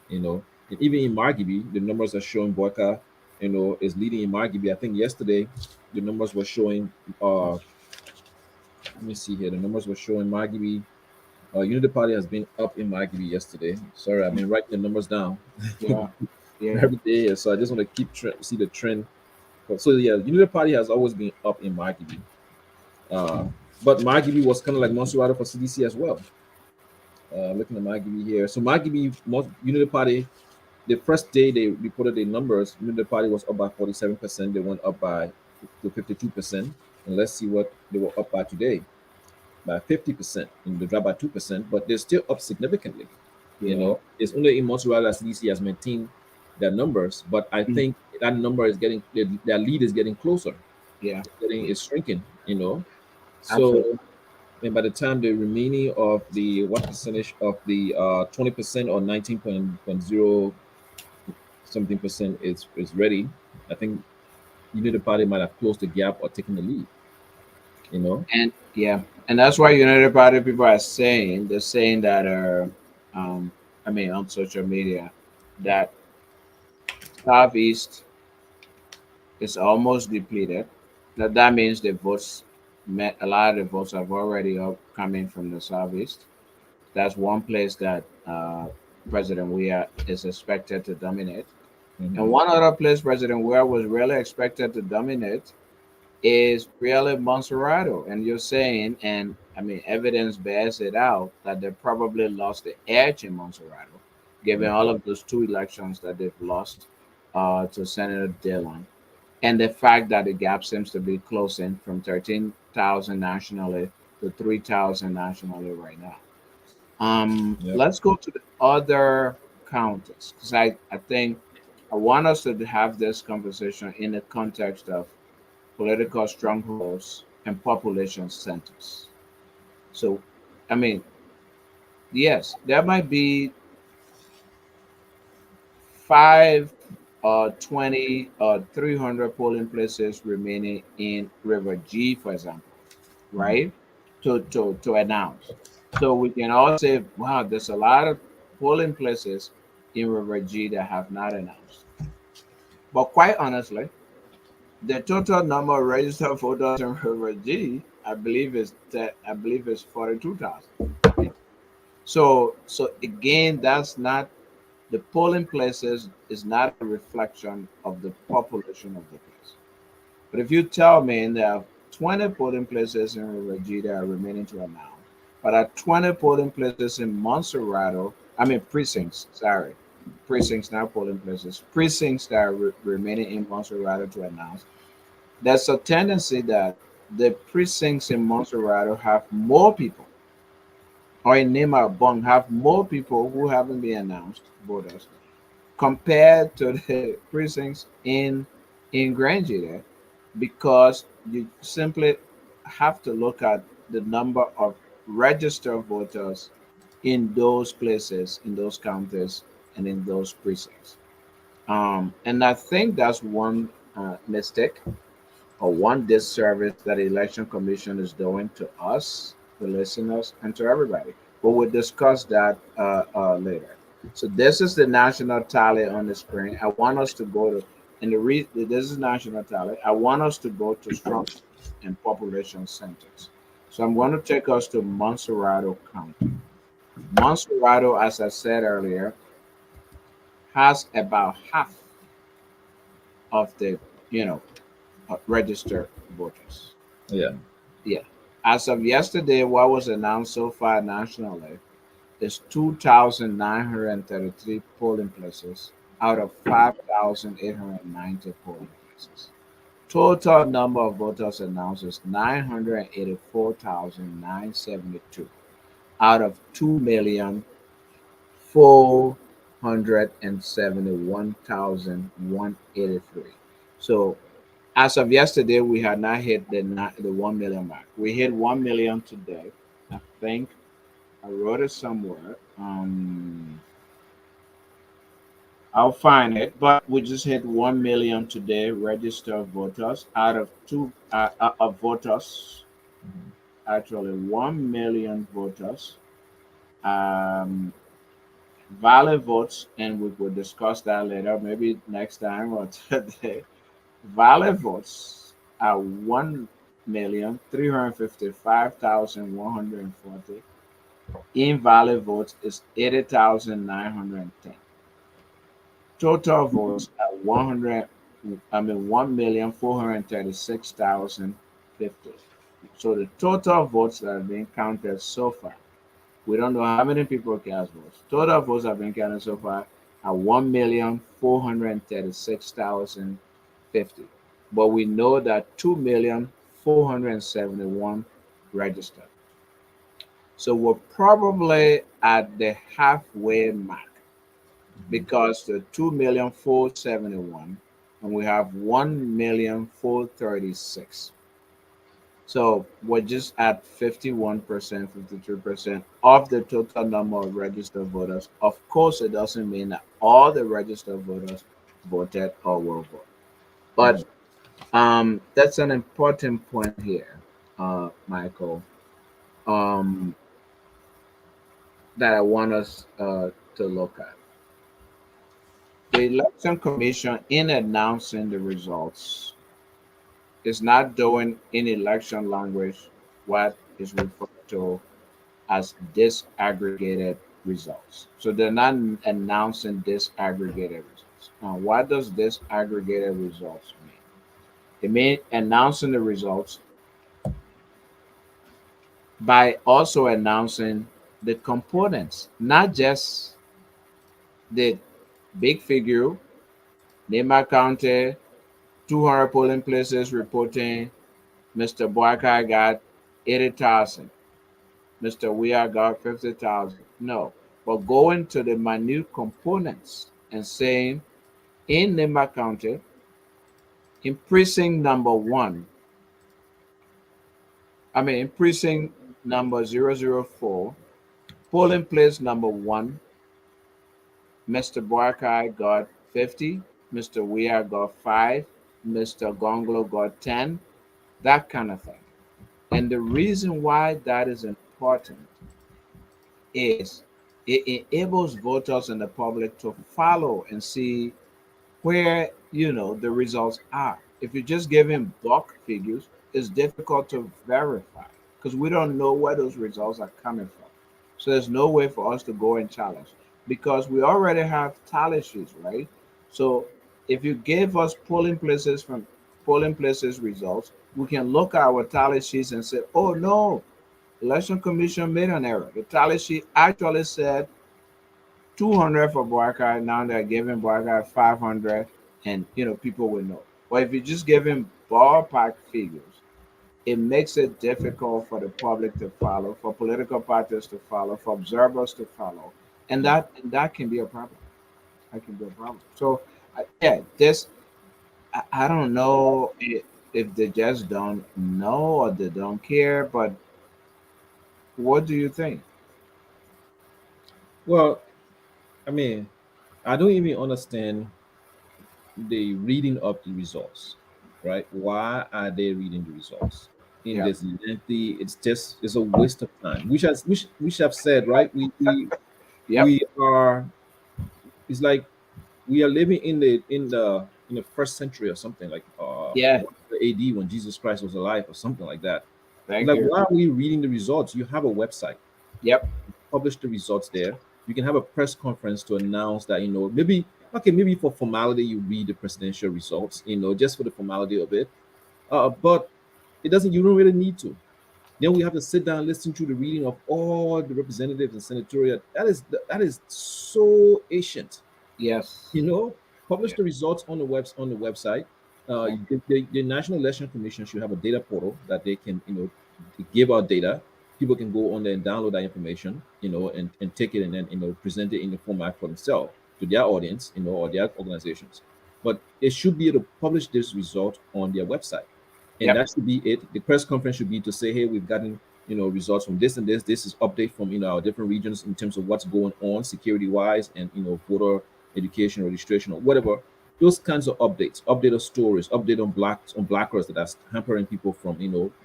And even in Margibi, the numbers are showing Boyka, is leading in Margibi. I think yesterday the numbers were showing. Let me see here. The numbers were showing Margibi. Unity Party has been up in Margibi yesterday. Sorry, I've mm, been writing the numbers down yeah, yeah, every day, so I just want to see the trend. So yeah, Unity Party has always been up in Margibi. Uh, but Margibi was kind of like Monserrato for CDC as well. Looking at Margibi here, so Margibi Unity Party, the first day they reported the numbers, Unity Party was up by 47%. They went up by to 52%, and let's see what they were up by today, by 50%, and they dropped by 2%, but they're still up significantly. yeah, It's only in Mozzarella CDC has maintained their numbers, but I mm, think that number is getting their lead is getting closer. yeah, yeah, It's shrinking. absolutely, So, and by the time the remaining of the what percentage of the 20% or 19.0 something percent is ready, I think the Party might have closed the gap or taken the lead. You know. and yeah, and that's why United Party people are saying they're saying that um, I mean on social media that Southeast is almost depleted. That means the votes, a lot of the votes have already up coming from the southeast. That's one place that President Weah is expected to dominate. And Hmm. one other place President Weah was really expected to dominate is really Monserrato. And you're saying, and I mean, evidence bears it out that they probably lost the edge in Monserrato, given Yeah. all of those two elections that they've lost to Senator Dillon. And the fact that the gap seems to be closing from 13,000 nationally to 3,000 nationally right now. Yep. Let's go to the other counties because I think I want us to have this conversation in the context of political strongholds and population centers. So, I mean, yes, there might be five 20 or 300 polling places remaining in River G, for example, Hmm. right? To announce. So we can all say, wow, there's a lot of polling places in River G that have not announced. But quite honestly, the total number of registered voters in River G, I believe is 42,000. Right? So again, that's not the polling places is not a reflection of the population of the place. But if you tell me there are 20 polling places in River G that are remaining to announce, but are 20 polling places in Monserrato, I mean precincts, sorry, precincts, not polling places, precincts that are remaining in Monserrato to announce, there's a tendency that the precincts in Monserrato have more people, or in Nema Bong have more people who haven't been announced voters compared to the precincts in Granger there, because you simply have to look at the number of registered voters in those places, in those counties, and in those precincts. And I think that's one mistake or one disservice that the election commission is doing to us, the listeners, and to everybody. But we'll discuss that later. So this is the national tally on the screen. I want us to go to, and this is national tally. I want us to go to strong and population centers. So I'm going to take us to Monserrato County. Monserrato, as I said earlier, has about half of the, you know, registered voters. Yeah. Yeah. As of yesterday, what was announced so far nationally is 2,933 polling places out of 5,890 polling places. Total number of voters announced is 984,972 out of 2,471,183. So as of yesterday, we had not hit the 1 million mark. We hit 1 million today. I think I wrote it somewhere. I'll find it, but we just hit 1 million today registered voters out of of voters. Mhm. Actually, 1 million voters. Um, Valid votes, and we will discuss that later, maybe next time or today. Valid votes are 1,355,140. Invalid votes is 80,910. Total votes are 1,436,050. So the total votes that have been counted so far, we don't know how many people cast votes. Total votes have been counted so far are 1,436,050. But we know that 2,471 registered. So we're probably at the halfway mark Mhm. because the 2,471 and we have 1,436. So we're just at 51%, 53% of the total number of registered voters. Of course, it doesn't mean that all the registered voters voted or will vote. But Right. that's an important point here, Michael, um, that I want us to look at. The Election Commission, in announcing the results, It's not doing in election language what is referred to as disaggregated results. So they're not announcing disaggregated results. Now, what does disaggregated results mean? It means announcing the results by also announcing the components, not just the big figure, Nema County, 200 polling places reporting Mr. Boakai got 80,000. Mr. Weir got 50,000. No, but going to the minute components and saying in Nema County, in precinct number one, in precinct number 004, polling place number one, Mr. Boakai got 50, Mr. Weir got 5, Mr. Gonglo got 10, that kind of thing. And the reason why that is important is it enables voters and the public to follow and see where the results are. If you're just giving bulk figures, it's difficult to verify because we don't know where those results are coming from. So there's no way for us to go and challenge because we already have tally sheets, right? So if you give us polling places results, we can look at our tally sheets and say, oh no, election commission made an error. The tally sheet actually said 200 for Boakai. Now they're giving Boakai 500, and people will know. But if you just give him ballpark figures, it makes it difficult for the public to follow, for political parties to follow, for observers to follow, and that can be a problem. That can be a problem. So, yeah, this I don't know if they just don't know or they don't care, but what do you think? Well, I mean, I don't even understand the reading of the results, right? Why are they reading the results in Yeah, this lengthy? It's a waste of time. We have said, right? yep, We are. It's like we are living in the first century or something like yeah. 100 AD when Jesus Christ was alive or something like that. It's Thank like, you. why are we reading the results? You have a website, Yep, publish the results there. You can have a press conference to announce that, maybe, okay, maybe for formality you read the presidential results, just for the formality of it. But it doesn't. You don't really need to. Then we have to sit down and listen to the reading of all the representatives and senatorial. That is so ancient. yes, you know Publish yeah, the results on the website. thank you. The National Election Commission should have a data portal that they can, give out data. People can go on there and download that information, and take it and then, present it in the format for themselves to their audience, or their organizations. But they should be able to publish this result on their website, and Yep, that should be it. The press conference should be to say, hey, we've gotten, results from this and this. This is update from, our different regions in terms of what's going on security wise, and, voter education, registration, or whatever. Those kinds of updates, update of stories, update on blackouts that are hampering people from,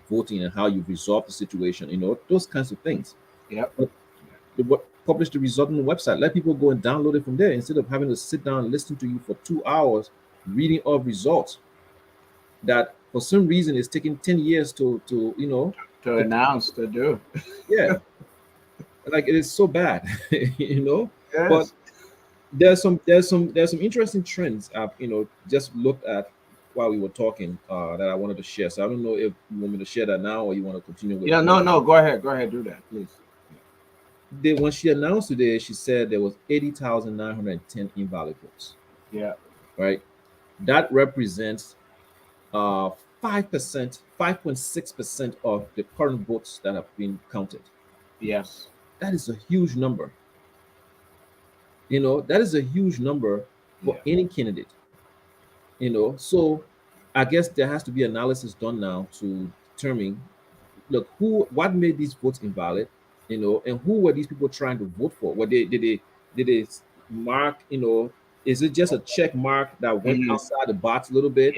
voting, and how you've resolved the situation, those kinds of things. yep, But what publish the result on the website, let people go and download it from there instead of having to sit down and listen to you for 2 hours reading of results that for some reason is taking 10 years to to to announce to do. yeah, like it is so bad. you know but Yes. there's some interesting trends I've, just looked at while we were talking, that I wanted to share. So I don't know if you want me to share that now or you want to continue with Yeah, what no, no, go ahead, do that, please. when she announced today. She said there was 80,910 invalid votes, Yeah, right? That represents 5%, 5.6% of the current votes that have been counted. yes, That is a huge number. That is a huge number for yeah, any candidate. So I guess there has to be analysis done now to determine, look, what made these votes invalid, and who were these people trying to vote for? Did they mark, is it just a check mark that went hmm, outside the box a little bit,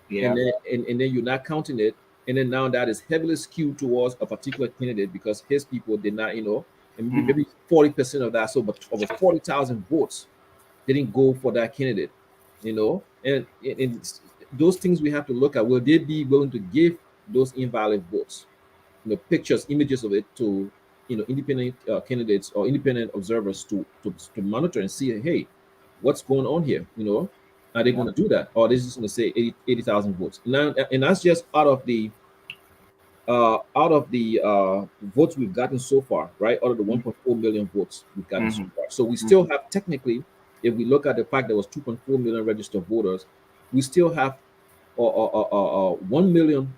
yeah, and yeah, then you're not counting it, and then now that is heavily skewed towards a particular candidate because his people did not, and maybe hmm, maybe 40% of that, so but over 40,000 votes didn't go for that candidate, and those things we have to look at. Will they be willing to give those invalid votes, pictures, images of it to, independent candidates or independent observers to monitor and see, hey, what's going on here? Are they Yeah. going to do that, or are they just going to say 80,000 votes? Now, and that's just out of the votes we've gotten so far, right? Out of the 1.4 million votes we've gotten so Mm-hmm. far. So we still Mm-hmm. have technically, if we look at the fact there was 2.4 million registered voters, we still have 1 million,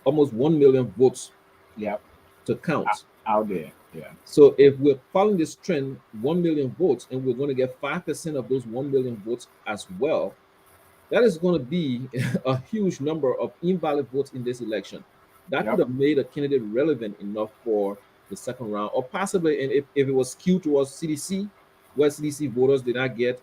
almost 1 million votes Yep. to count. Out there. Yeah. So if we're following this trend, 1 million votes, and we're going to get 5% of those 1 million votes as well, that is going to be a huge number of invalid votes in this election. That could Yep. have made a candidate relevant enough for the second round, or possibly, and if it was skewed towards CDC, where CDC voters did not get,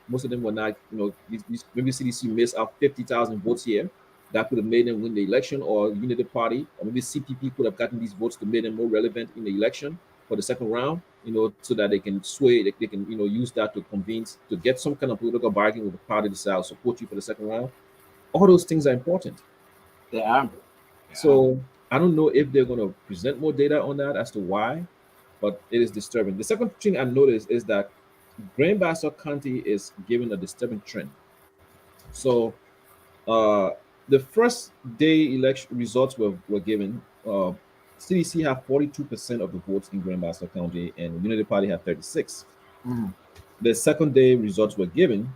most of them were not, maybe CDC missed out 50,000 votes here. That could have made them win the election, or Unity Party, or maybe CPP could have gotten these votes to make them more relevant in the election for the second round, so that they can sway, they can, use that to convince, to get some kind of political bargain with the party to say, I'll support you for the second round. All those things are important. Yeah. Yeah. So I don't know if they're going to present more data on that as to why, but it is disturbing. The second thing I noticed is that Grand Bassa County is giving a disturbing trend. So uh, the first day election results were given. CDC have 42% of the votes in Grand Bassa County, and Unity Party have 36. Mm-hmm. The second day results were given.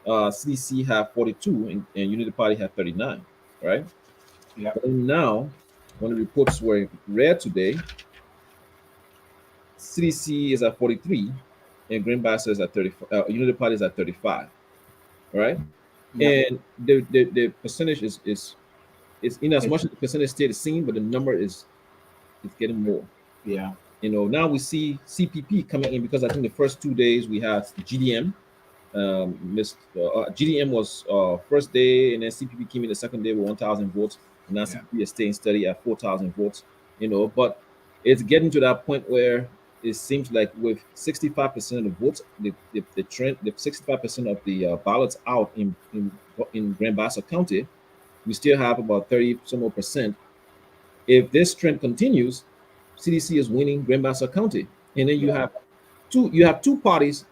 CDC have 42, and Unity Party have 39. Right. Yep. But then now, when the reports were read today, CDC is at 43, and Green Bassa is at 30. Unity Party is at 35. Right. Yep. And the percentage is in as It's, much as the percentage stayed the same, but the number is getting more. yeah. Now we see CPP coming in, because I think the first 2 days we had GDM. Missed GDM was first day, and then CPP came in the second day with 1,000 votes, and now Yeah. CPP is staying steady at 4,000 votes. But it's getting to that point where it seems like with 65% of the votes, the trend, the 65% of the ballots out in Grand Bassa County, we still have about 30 some more percent. If this trend continues, CDC is winning Grand Bassa County, and then you Yeah. have two parties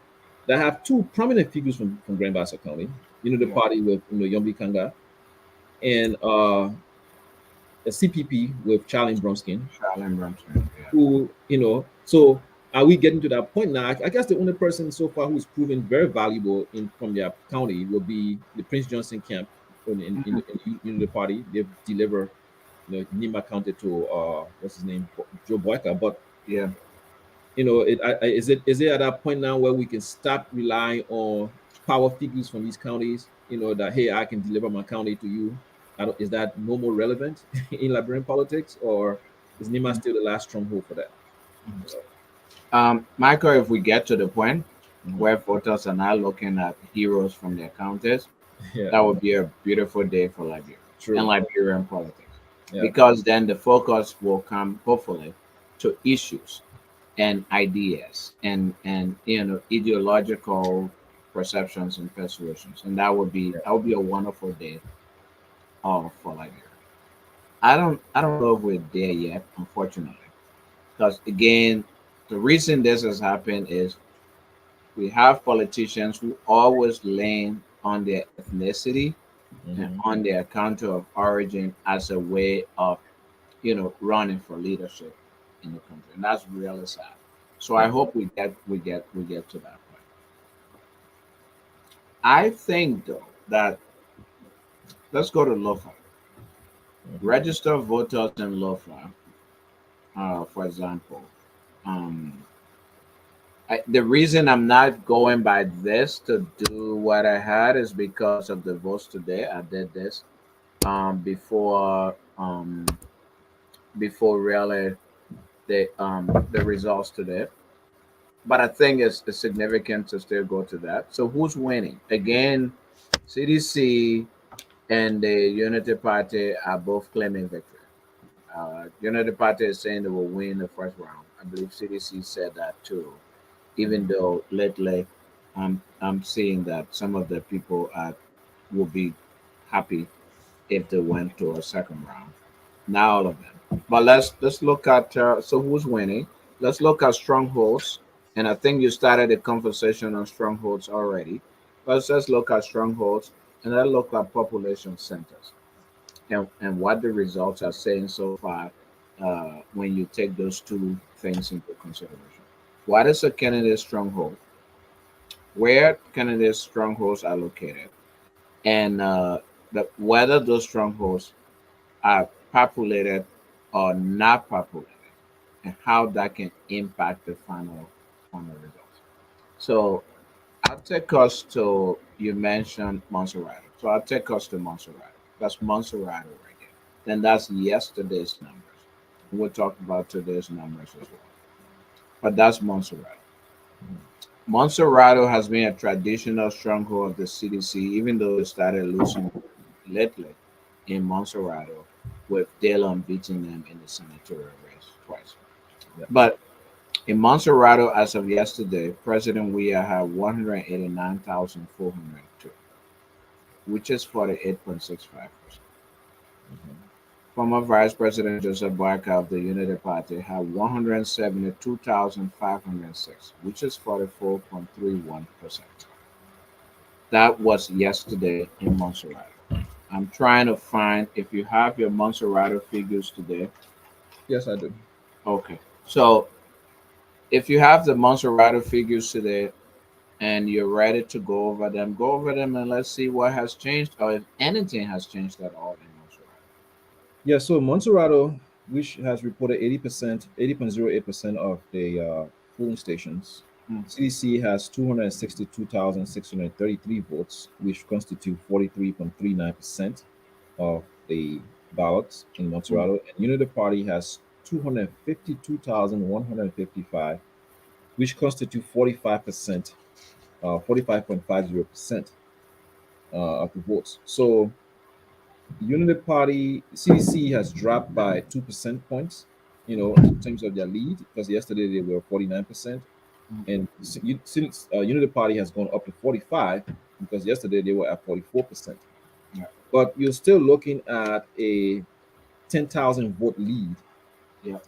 that have two prominent figures from Grand Bassa County. The Yeah. party with Yombi Kanga, and the CPP with Charlie Bromskin, Charlene Brunson. Yeah. who So are we getting to that point now? I guess the only person so far who's proven very valuable in from their county will be the Prince Johnson camp Mm-hmm. in the party. They've delivered, Nima County to what's his name, Joe Boyka. But Yeah. is it at that point now where we can stop relying on power figures from these counties? That, hey, I can deliver my county to you. Is that no more relevant in Liberian politics, or is Nima still the last stronghold for that? Mm-hmm. Michael, if we get to the point Mhm. where voters are now looking at heroes from their counties, Yeah, that would be a beautiful day for Liberia and true. Liberian politics, Yeah, because then the focus will come, hopefully, to issues and ideas and ideological perceptions and persuasions, and yeah. that would be a wonderful day for Liberia. I don't know if we're there yet, unfortunately, because again, the reason this has happened is we have politicians who always lean on their ethnicity and Hmm. on their country of origin as a way of running for leadership in the country, and that's really sad. So I Yeah. hope we get to that point. I think though that let's go to Lofa. Hmm. Register voters in Lofa, for example. Um, the reason I'm not going by this to do what I had is because of the votes today. I did this before really the results today. But I think it's significant to still go to that. So who's winning? Again, CDC and the Unity Party are both claiming victory. Unity Party is saying they will win the first round. I believe CDC said that too. Even Hmm. though lately, I'm seeing that some of the people will be happy if they went to a second round. Not all of them. But let's look at so who's winning. Let's look at strongholds. And I think you started a conversation on strongholds already. Let's just look at strongholds and then look at population centers and what the results are saying so far when you take those two things into consideration. What is a candidate stronghold? Where candidate strongholds are located, and whether those strongholds are populated or not populated, and how that can impact the final results. So I'll take us to you mentioned Monserrato. So I'll take us to Monserrato. That's Monserrato right there. Then that's yesterday's numbers. We'll talk about today's numbers as well. But that's Monserrato. Monserrato has been a traditional stronghold of the CDC, even though they started losing lately in Monserrato, with Dillon beating them in the senatorial race twice. Yeah. But in Monserrato, as of yesterday, President Weah had 189,402, which is 48.65%. Mhm. Former Vice President Joseph Boakai of the Unity Party had 172,506, which is 44.31%. That was yesterday in Monserrato. I'm trying to find if you have your Monserrato figures today. Yes, I do. Okay. So if you have the Monserrato figures today and you're ready to go over them and let's see what has changed or if anything has changed at all in Monserrato. Yeah, so Monserrato, which has reported 80%, 80.08% of the polling stations, Mm, CDC has 262,633 votes, which constitute 43.39% of the ballots in mm, Monserrato. And Unity Party has 252,155, which constitute 45%, 45.50% of the votes. So Unity Party CDC has dropped by 2% points, in terms of their lead, because yesterday they were 49%, mm. and since Unity Party has gone up to 45 because yesterday they were at 44%. Yeah, But you're still looking at a 10,000 vote lead, yeah.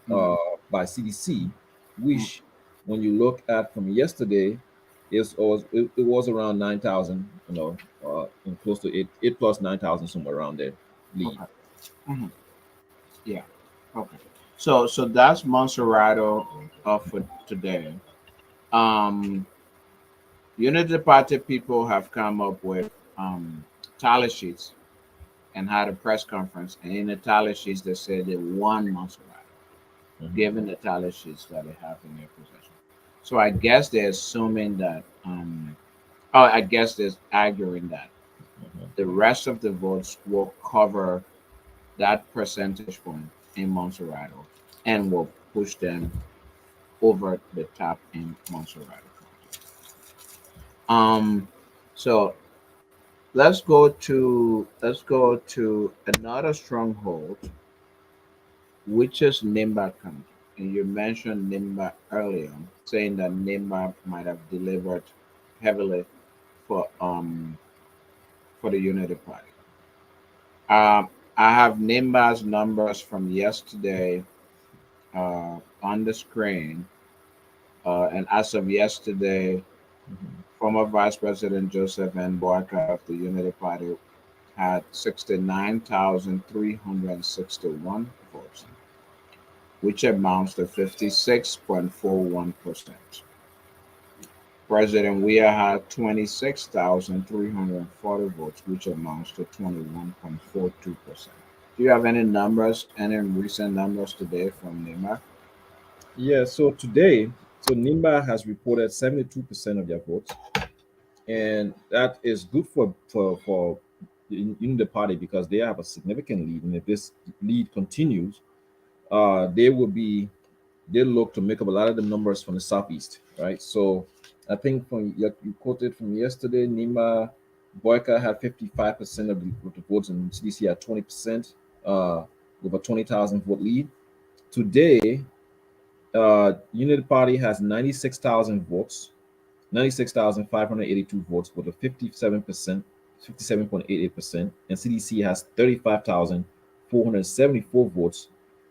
Mm, by CDC, mm. which when you look at from yesterday, it was around 9,000, and close to eight plus 9,000 somewhere around there lead. Okay. Mhm. Yeah. Okay. So that's Monserrato for today. Um, Unity Party people have come up with tally sheets and had a press conference, and in the tally sheets they said they won Monserrato, Mhm. given the tally sheets that they have in their possession. So I guess they're assuming that. Oh, I guess they're arguing that Mhm. the rest of the votes will cover that percentage point in Monserrato and will push them over the top in Monserrato County. So let's go to another stronghold, which is Nimba County. And you mentioned Nimba earlier, saying that Nimba might have delivered heavily for um for the Unity Party. I have Nimba's numbers from yesterday on the screen, and as of yesterday, Mhm. former Vice President Joseph N. Boakai of the Unity Party had 69,361 votes, which amounts to 56.41%. President Weah had 26,340 votes, which amounts to 21.42%. Do you have any numbers, any recent numbers today from Nema? Yeah, so today, so Nimba has reported 72% of their votes, and that is good for in the party because they have a significant lead, and if this lead continues, they will be they look to make up a lot of the numbers from the southeast, right? So I think from you quoted from yesterday, Nima Boyka had 55% of the votes, and CDC had 20%, with a 20,000 vote lead. Today, Unity Party has 96,000 votes, 96,582 votes with a 57%. 57.88%, and CDC has 35,474 votes,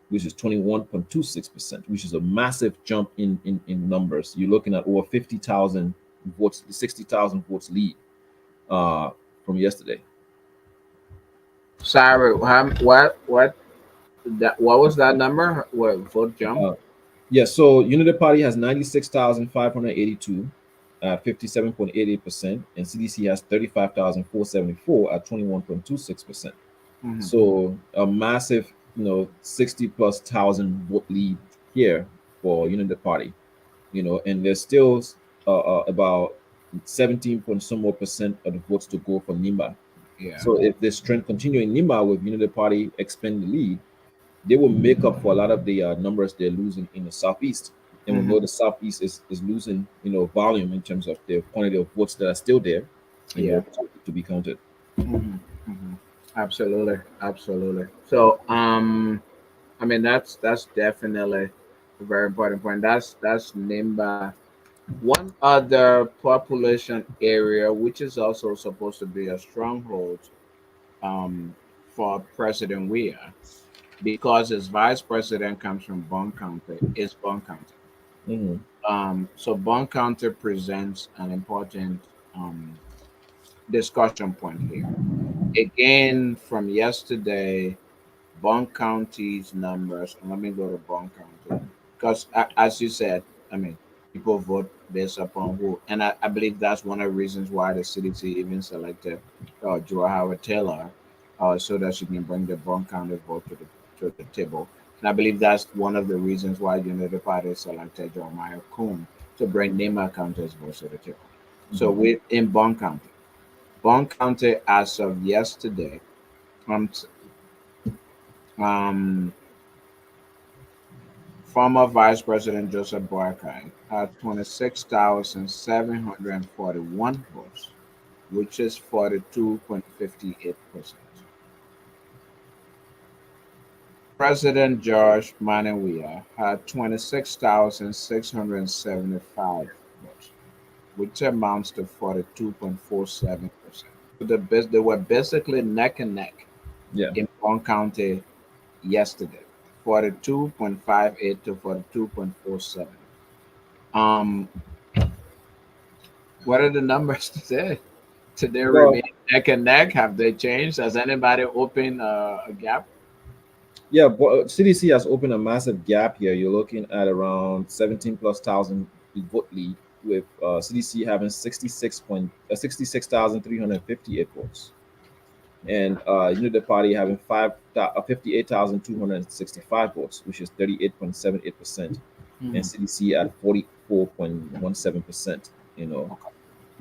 which is 21.26%, which is a massive jump in numbers. You're looking at over 50,000 votes, 60,000 votes lead uh, from yesterday. Sorry, what was that number? What vote jump? Uh, yeah, so Unity Party has 96,582 at 57.88%, and CDC has 35,474 at 21.26%. Hmm. So a massive, 60 plus thousand vote lead here for Unity Party, and there's still about 17 point some more percent of the votes to go for Nimba. Yeah. So if this trend continue in Nimba with Unity Party expand the lead, they will make up for a lot of the numbers they're losing in the southeast. And we Hmm. know the southeast is losing, volume in terms of the quantity of votes that are still there, Yeah. to be counted. Hmm. Hmm. Absolutely, absolutely. So, I mean, that's definitely a very important point. That's Nimba. One other population area, which is also supposed to be a stronghold, um, for President Weah, because his vice president comes from Bond County, is Bond County. Hmm. So Bond County presents an important um, discussion point here. Again, from yesterday, Bond County's numbers. And let me go to Bond County because, as you said, I mean, people vote based upon who, and I believe that's one of the reasons why the CDC even selected Joe Howard Taylor, so that she can bring the Bond County vote to the table. And I believe that's one of the reasons why the Party selected Jeremiah Coon to bring Nema County's vote to the table. So Hmm. we in Bond County as of yesterday, um, um, former Vice President Joseph Boakai had 26,741 votes, which is 42.58%. President George Manawia had 26,675 votes, which amounts to 42.47%. So they were basically neck and neck Yeah. in Bond County yesterday, 42.58 to 42.47. Um, what are the numbers today? Today remain Well, neck and neck. Have they changed? Has anybody opened a gap? yeah, but CDC has opened a massive gap here. You're looking at around 17 plus thousand vote lead, with CDC having 66,358 votes, and Unity Party having 58,265 votes, which is 38.78%, and Hmm. CDC at 44.17%. You know, Okay.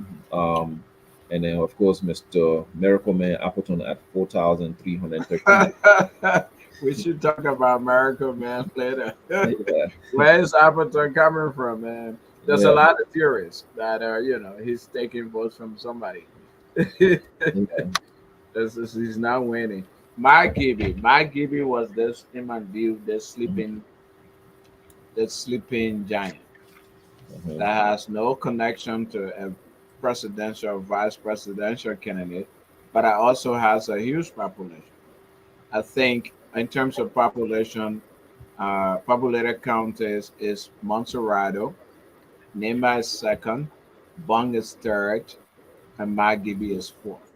Mhm. um, and then of course Mr. Miracle Man Appleton at 4,313. We should talk about America, man, later. Yeah, Where is Appleton coming from, man? There's a yeah, lot of theories that he's taking votes from somebody. He's yeah. not winning. My Gibby was this him and view the sleeping giant Mhm. that has no connection to a presidential or vice presidential candidate, but it also has a huge population. I think in terms of population, populated counties is Montserrado, Nema is second, Bung is third, and Magibi is fourth.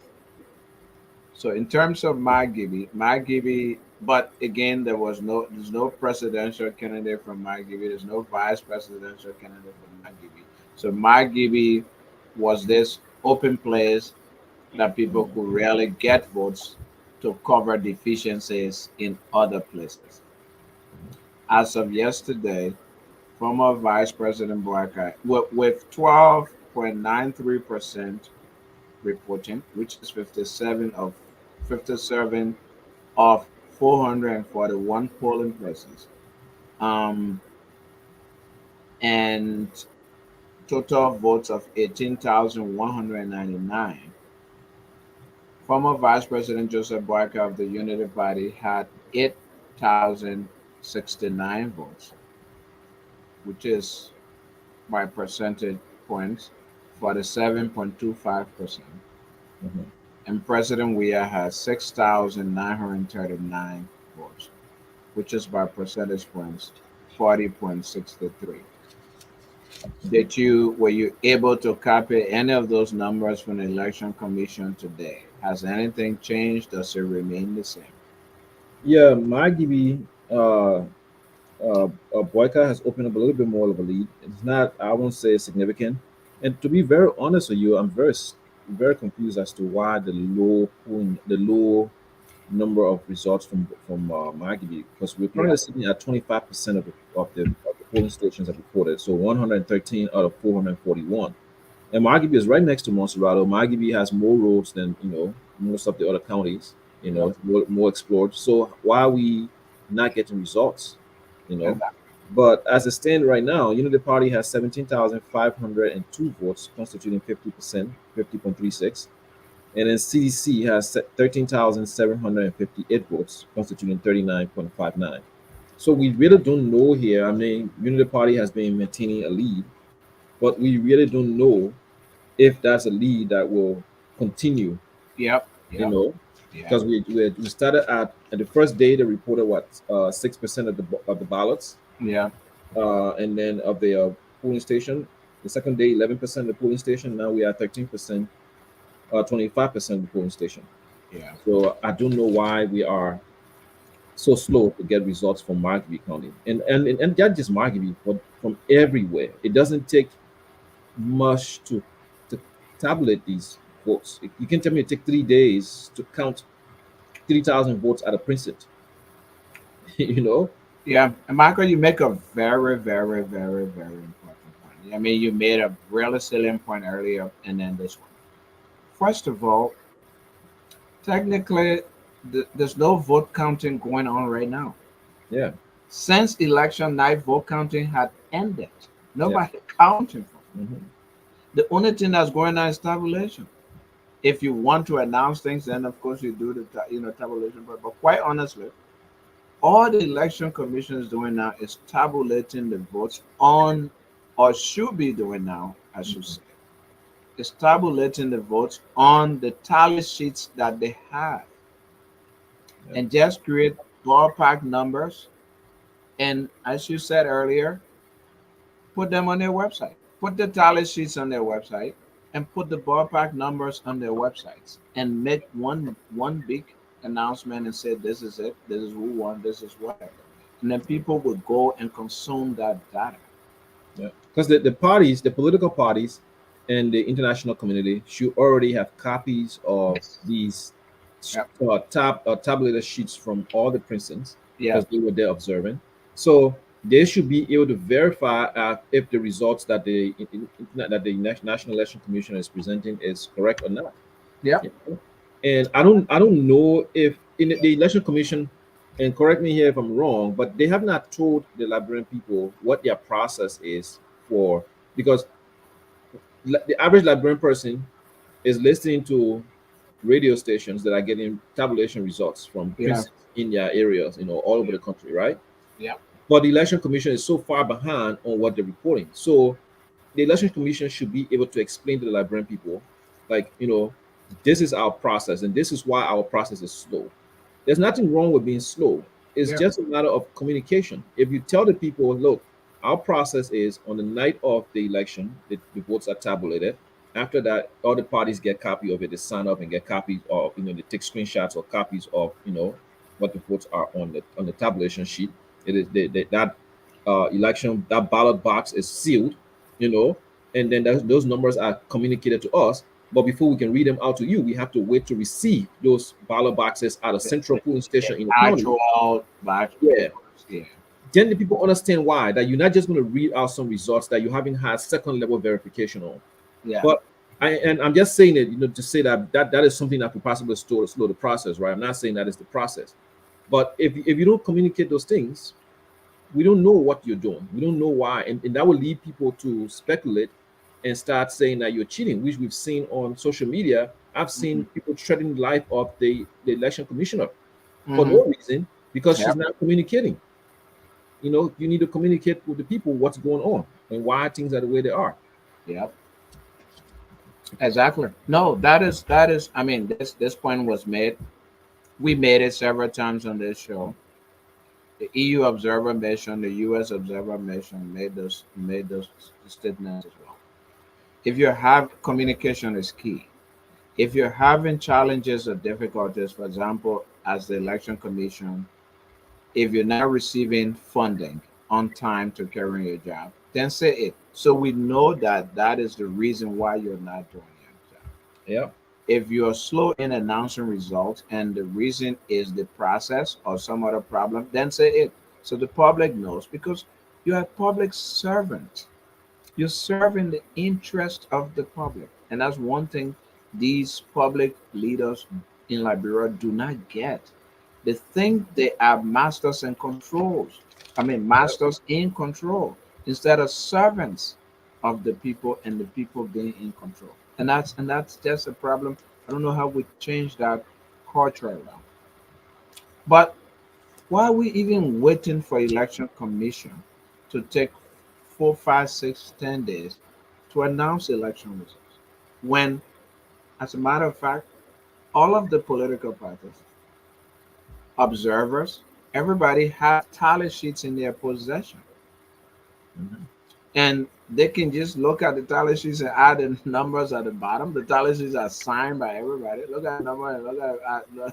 So in terms of Magibi, but again, there's no presidential candidate from Magibi. There's no vice presidential candidate from Magibi. So Magibi was this open place that people could really get votes to cover deficiencies in other places. As of yesterday, former Vice President Boakai, with 12.93% reporting, which is 57 of 441 polling places, um, and total votes of 18,199. Former Vice President Joseph Boakai of the Unity Party had 8,069 votes, which is by percentage points 47.25%. Mhm. and President Weah has 6,939 votes, which is by percentage points 40.63. Were you able to copy any of those numbers from the election commission today? Has anything changed? Does it remain the same? Yeah, my DB Boyka has opened up a little bit more of a lead. It's not, I won't say it's significant. And to be very honest with you, I'm very confused as to why the low number of results from Maggie, because we're Yeah, currently sitting at 25% of the polling stations have reported, so 113 out of 441. And Margibi is right next to Monserrato. Margibi has more roads than most of the other counties. yeah, More explored. So why are we not getting results? You know, exactly. but as it stands right now, the party has 17,502 votes, constituting 50%, 50.36, and then CDC has 13,758 votes, constituting 39.59. So we really don't know here. I mean, Unity Party has been maintaining a lead, but we really don't know if that's a lead that will continue, Yep, you yep, know, yep, because we started at the first day they reported what 6% of the ballots, yeah, and then of the polling station. The second day 11% of the polling station. Now we are 13%, 25% of the polling station. yeah, So I don't know why we are so slow to get results from Margibi County, and not just Margibi, but from everywhere. It doesn't take much to tabulate these votes. You can tell me it take 3 days to count 3,000 votes at a precinct. you know? yeah. And Michael, you make a very, very, very, very important point. I mean, you made a really salient point earlier, and then this one. First of all, technically, there's no vote counting going on right now. Yeah, Since election night, vote counting had ended. yeah. Nobody counting for it. Hmm. The only thing that's going on is tabulation. If you want to announce things, then of course you do the tabulation. But quite honestly, all the election commission is doing now is tabulating the votes on, or should be doing now, I should say, is tabulating the votes on the tally sheets that they have, Yeah, and just create ballpark numbers. And as you said earlier, put them on their website. Put the tally sheets on their website, and put the ballpark numbers on their websites, and make one big announcement and say this is it, this is who won, this is whatever, and then people would go and consume that data. yeah. Because the parties, the political parties, and the international community should already have copies of Yes. these Yep. tabulated sheets from all the precincts Yeah. because they were there observing. So they should be able to verify if the results that the National Election Commission is presenting is correct or not. Yep. You know? And I don't know if in the election commission, and correct me here if I'm wrong, but they have not told the Liberian people what their process is for, because the average Liberian person is listening to radio stations that are getting tabulation results from Yeah. precincts in their areas, all over Yeah. the country, right? Yeah. But the election commission is so far behind on what they're reporting. So the election commission should be able to explain to the Liberian people, like, this is our process and this is why our process is slow. There's nothing wrong with being slow. It's Yeah. just a matter of communication. If you tell the people, look, our process is on the night of the election, the votes are tabulated. After that, all the parties get copy of it. They sign up and get copies of, they take screenshots or copies of, what the votes are on the tabulation sheet. It is that election, that ballot box is sealed, you know, and then those numbers are communicated to us. But before we can read them out to you, we have to wait to receive those ballot boxes at a central polling The station in the county. actual Yeah. papers. Yeah. Then the people understand why that you're not just going to read out some results that you haven't had second level verification on. Yeah. But I'm just saying it, to say that is something that could possibly slow the process, right? I'm not saying that is the process. But if you don't communicate those things, we don't know what you're doing. We don't know why. And that will lead people to speculate and start saying that you're cheating, which we've seen on social media. I've Hmm. seen people threatening the life of the election commissioner for Hmm. no reason because she's Yep. not communicating. You need to communicate with the people what's going on and why things are the way they are. Yep. Exactly. No, that is. I mean, this point was made. We made it several times on this show. The EU observer mission, the US observer mission made those statements as well. If you have communication is key. If you're having challenges or difficulties, for example, as the election commission, if you're not receiving funding on time to carry your job, then say it. So we know that that is the reason why you're not doing your job. Yeah. If you're slow in announcing results and the reason is the process or some other problem, then say it. So the public knows because you're a public servant. You're serving the interest of the public. And that's one thing these public leaders in Liberia do not get. They think they are masters and controls. I mean, Yep. masters in control instead of servants of the people and the people being in control. And that's just a problem. I don't know how we change that culture around. But why are we even waiting for election commission to take 4, 5, 6, 10 days to announce election results? When, as a matter of fact, all of the political parties, observers, everybody have tally sheets in their possession. Mhm. And they can just look at the tally sheets and add the numbers at the bottom. The tally sheets are signed by everybody. Look at the number and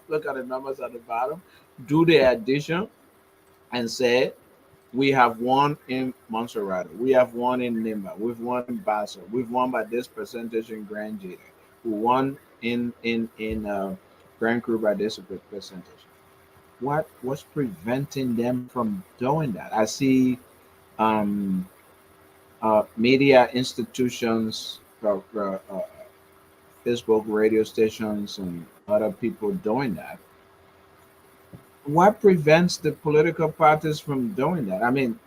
look at the numbers at the bottom. Do the addition and say we have won in Montserrat. We have won in Nimba. We've won in Basso. We've won by this percentage in Grand Jita. We won in Grand Cru by this percentage. What was preventing them from doing that? I see um, media institutions, Facebook radio stations, and other people doing that. What prevents the political parties from doing that? I mean,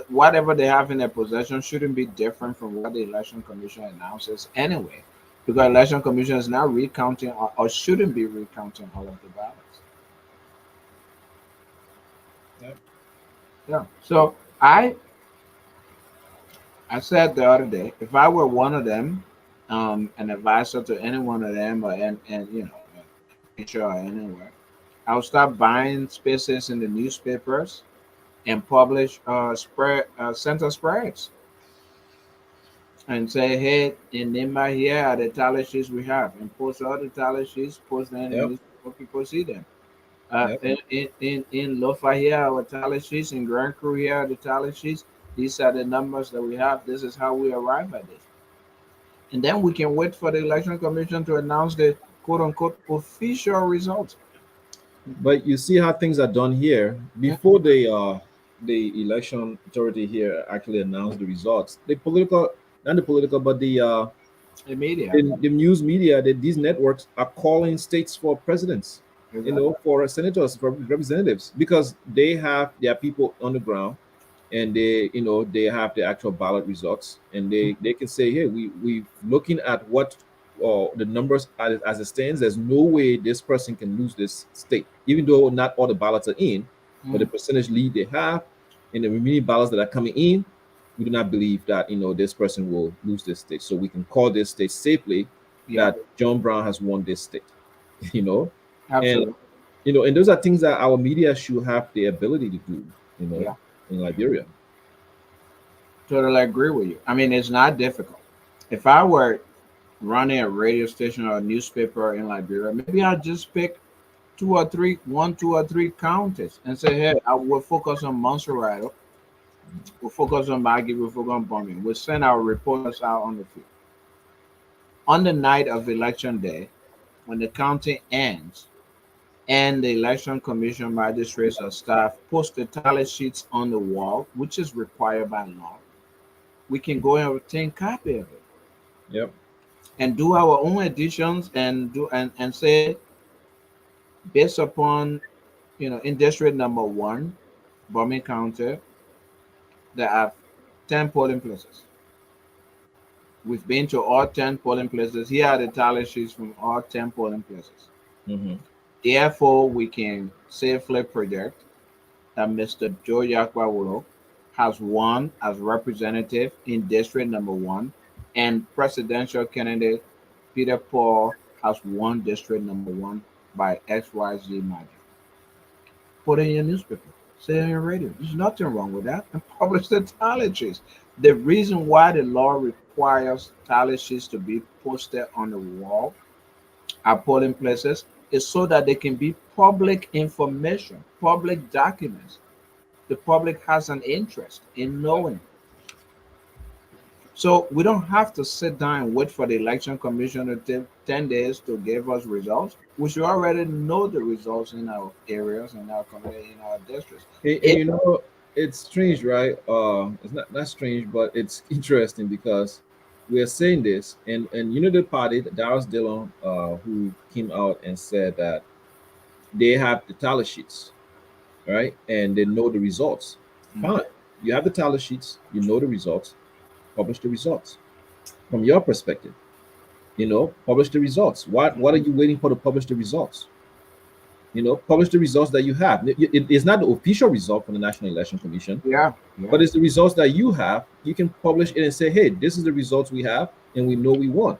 whatever they have in their possession shouldn't be different from what the election commission announces anyway, because election commission is now recounting or shouldn't be recounting all of the ballots. Yep. Yeah. So I said the other day, if I were one of them, an advisor to any one of them, or and Asia or anywhere, I would start buying spaces in the newspapers and publish spread center spreads and say, hey, in Nimba here are the tally sheets we have, and post all the tally sheets, post them in the Yep. newspaper, people see them. Yep. In Lofa here are our tally sheets, in Grand Cru here are the tally sheets. These are the numbers that we have. This is how we arrive at this. And then we can wait for the election commission to announce the quote unquote official results. But you see how things are done here Yeah, before the election authority here actually announced the results. The political, not the political, but the media. the news media, these networks are calling states for presidents, Exactly. for senators, for representatives, because they have their people on the ground, and they have the actual ballot results, and they can say, hey, we looking at what the numbers as it stands, there's no way this person can lose this state, even though not all the ballots are in, but the Mm, percentage lead they have and the remaining ballots that are coming in, we do not believe that this person will lose this state, so we can call this state safely yeah, that John Brown has won this state. you know and absolutely. and those are things that our media should have the ability to do, Yeah, in Liberia. totally agree with you. I mean, it's not difficult. If I were running a radio station or a newspaper in Liberia, maybe I'll just pick two or three, one, two or three counties and say, hey, I will focus on Montserrat, we'll focus on Maggie, we'll focus on bombing. We'll send our reporters out on the field. On the night of election day, when the counting ends and the election commission magistrates or staff post the tally sheets on the wall, which is required by law, we can go and obtain copy of it Yep. and do our own additions and say based upon in district number one, Bombing County, there are 10 polling places. We've been to all 10 polling places. Here are the tally sheets from all 10 polling places. Mm-hmm. Therefore, we can safely predict that Mr. Joe Yakwawuro has won as representative in district number one and presidential candidate Peter Paul has won district number one by XYZ margin. Put it in your newspaper, say it on your radio. There's nothing wrong with that. And publish the tally sheets. The reason why the law requires tally sheets to be posted on the wall at polling places is so that they can be public information, public documents. The public has an interest in knowing. So we don't have to sit down and wait for the election commission to take 10 days to give us results. We should already know the results in our areas, in our community, in our districts. And It, you know, it's strange, right? It's not strange, but it's interesting because we are saying this, and you know the party, Darius Dillon, who came out and said that they have the tally sheets, right, and they know the results. mm, Fine, you have the tally sheets, you know the results, publish the results from your perspective. Publish the results. What are you waiting for to publish the results? Publish the results that you have. It's not the official result from the National Election Commission, yeah, yeah. but it's the results that you have. You can publish it and say, hey, this is the results we have, and we know we won.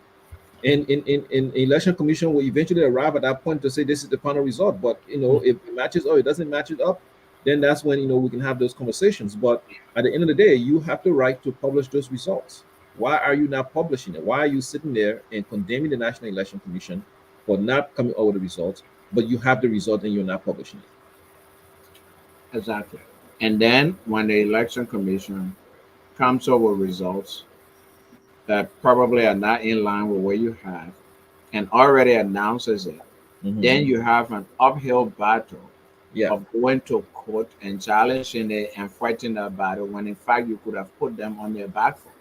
And in election commission will eventually arrive at that point to say this is the final result. But Mm, if it matches or it doesn't match it up, then that's when we can have those conversations. But at the end of the day, you have the right to publish those results. Why are you not publishing it? Why are you sitting there and condemning the National Election Commission for not coming out with the results, but you have the result and you're not publishing it? exactly. And then when the election commission comes up with results that probably are not in line with what you have and already announces it, Hmm. then you have an uphill battle Yeah, of going to court and challenging it and fighting that battle when in fact you could have put them on their back foot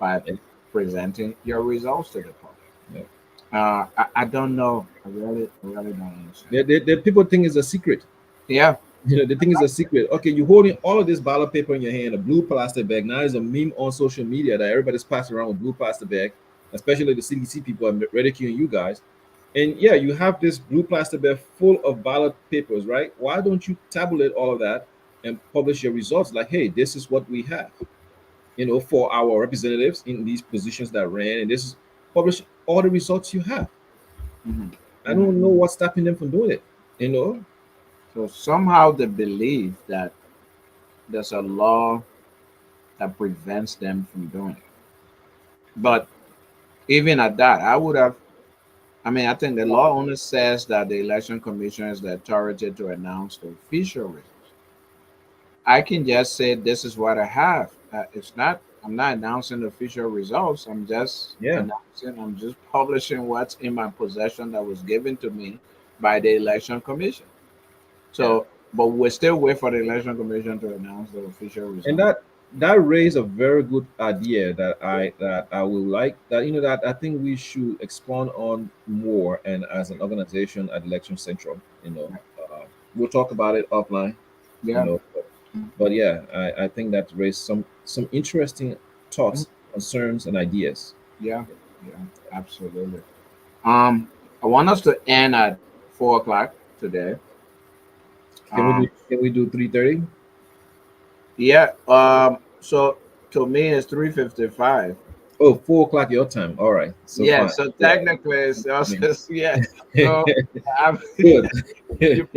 by yeah, presenting your results to the public. yeah. I don't know. I really don't understand. People think it's a secret. Yeah. The thing is a secret. Okay, you're holding all of this ballot paper in your hand, a blue plastic bag. Now there's a meme on social media that everybody's passing around with blue plastic bag, especially the CDC people are ridiculing you guys. And yeah, you have this blue plastic bag full of ballot papers, right? Why don't you tabulate all of that and publish your results? Like, hey, this is what we have, for our representatives in these positions that ran, and this is publish all the results you have. Mhm, I mhm. don't know what's stopping them from doing it. You know? So somehow they believe that there's a law that prevents them from doing it. But even at that, I would have. I mean, I think the law only says that the election commission is the authority to announce the official results. I can just say this is what I have. It's not. I'm not announcing the official results. I'm just Yeah. announcing. I'm just publishing what's in my possession that was given to me by the election commission. Yeah. So, but we still wait for the election commission to announce the official And result. that raised a very good idea that I will like, that that I think we should expand on more, and as an organization at Election Central, we'll talk about it offline, you Yeah, know but yeah, I think that raised some interesting mhm, thoughts, concerns, and ideas. yeah, yeah, absolutely. Um, I want us to end at 4 o'clock today. Can we do Um, can we do 3:30? yeah. So to me, it's 3:55. Oh, 4 o'clock your time. All right, so Yeah. fine. So Yeah, technically, it's I mean, yeah. So, I'm, good. you,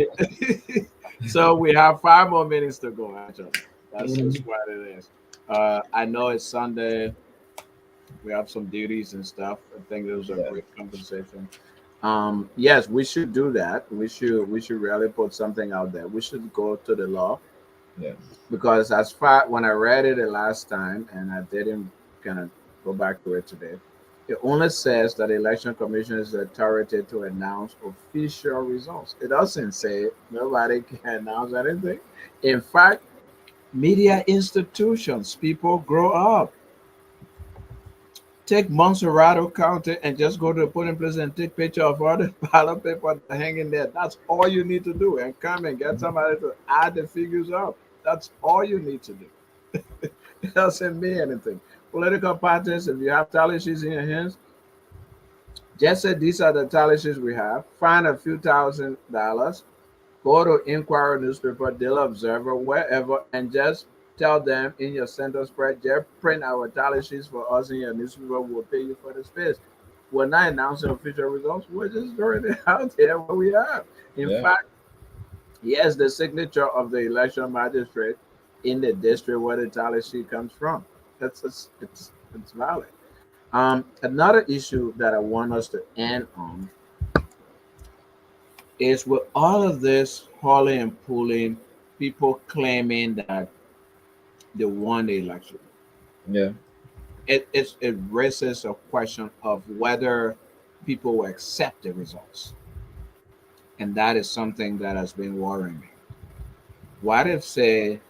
so we have 5 more minutes to go. Actually, that's Mhm. just what it is. I know it's Sunday. We have some duties and stuff. I think it was a Yeah, great conversation. Yes, we should do that. We should really put something out there. We should go to the law yeah. because as far when I read it the last time and I didn't kind of go back to it today, it only says that the election commission is the authority to announce official results. It doesn't say nobody can announce anything. In fact, media institutions, people grow up. Take Montserrato County and just go to the polling place and take picture of all the ballot paper that hang in there. That's all you need to do, and come and get somebody to add the figures up. That's all you need to do. It doesn't mean anything. Political parties, if you have tally sheets in your hands, just say these are the tally sheets we have. Find a few $1,000. Go to Inquirer newspaper, Daily Observer, wherever, and just tell them in your center spread, just print our tally sheets for us in your newspaper. We'll pay you for the space. we're not announcing official results. We're just throwing it out there what we have. In Yeah. fact, yes, the signature of the election magistrate in the district where the tally sheet comes from. It's valid. Another issue that I want us to end on is with all of this hauling and pulling, people claiming that they won the election. Yeah. It raises a question of whether people will accept the results, and that is something that has been worrying me. What if, say,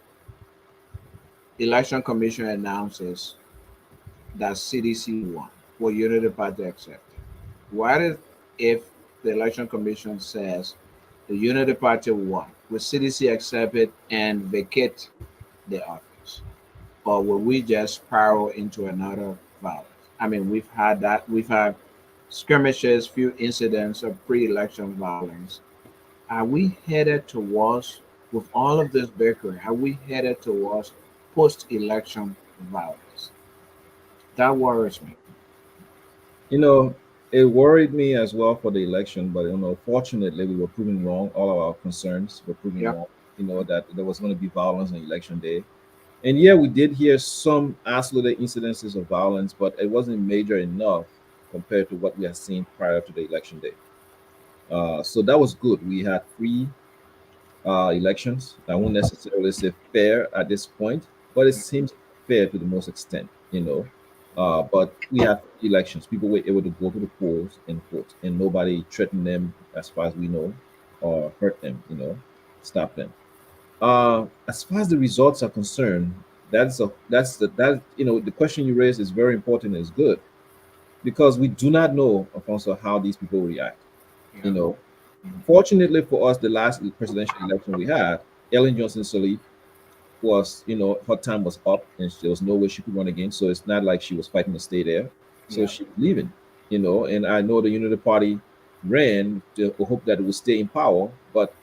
election commission announces that CDC won? Will Unity Party accept it? What if the election commission says the Unity Party won? Will CDC accept it and vacate the office? Or will we just spiral into another violence? I mean, we've had that. We've had skirmishes, few incidents of pre-election violence. Are we headed towards, with all of this bickering, are we headed towards post-election violence? That worries me. You know, it worried me as well for the election, but fortunately, we were proven wrong. All of our concerns were proven Yep. wrong. That there was going to be violence on election day, and yeah, we did hear some isolated incidences of violence, but it wasn't major enough compared to what we had seen prior to the election day. So that was good. We had free elections. I won't necessarily say fair at this point, but it seems fair to the most extent, But we have elections. People were able to go to the polls and vote, and nobody threatened them, as far as we know, or hurt them, stop them. As far as the results are concerned, the question you raised is very important and is good because we do not know, Alfonso, how these people react. You Yeah. know, Mhm. Fortunately for us, the last presidential election we had, Ellen Johnson Sirleaf was, her time was up, and there was no way she could run again. So it's not like she was fighting to stay there. So Yeah. she was leaving, And I know the Unity Party ran to hope that it would stay in power, but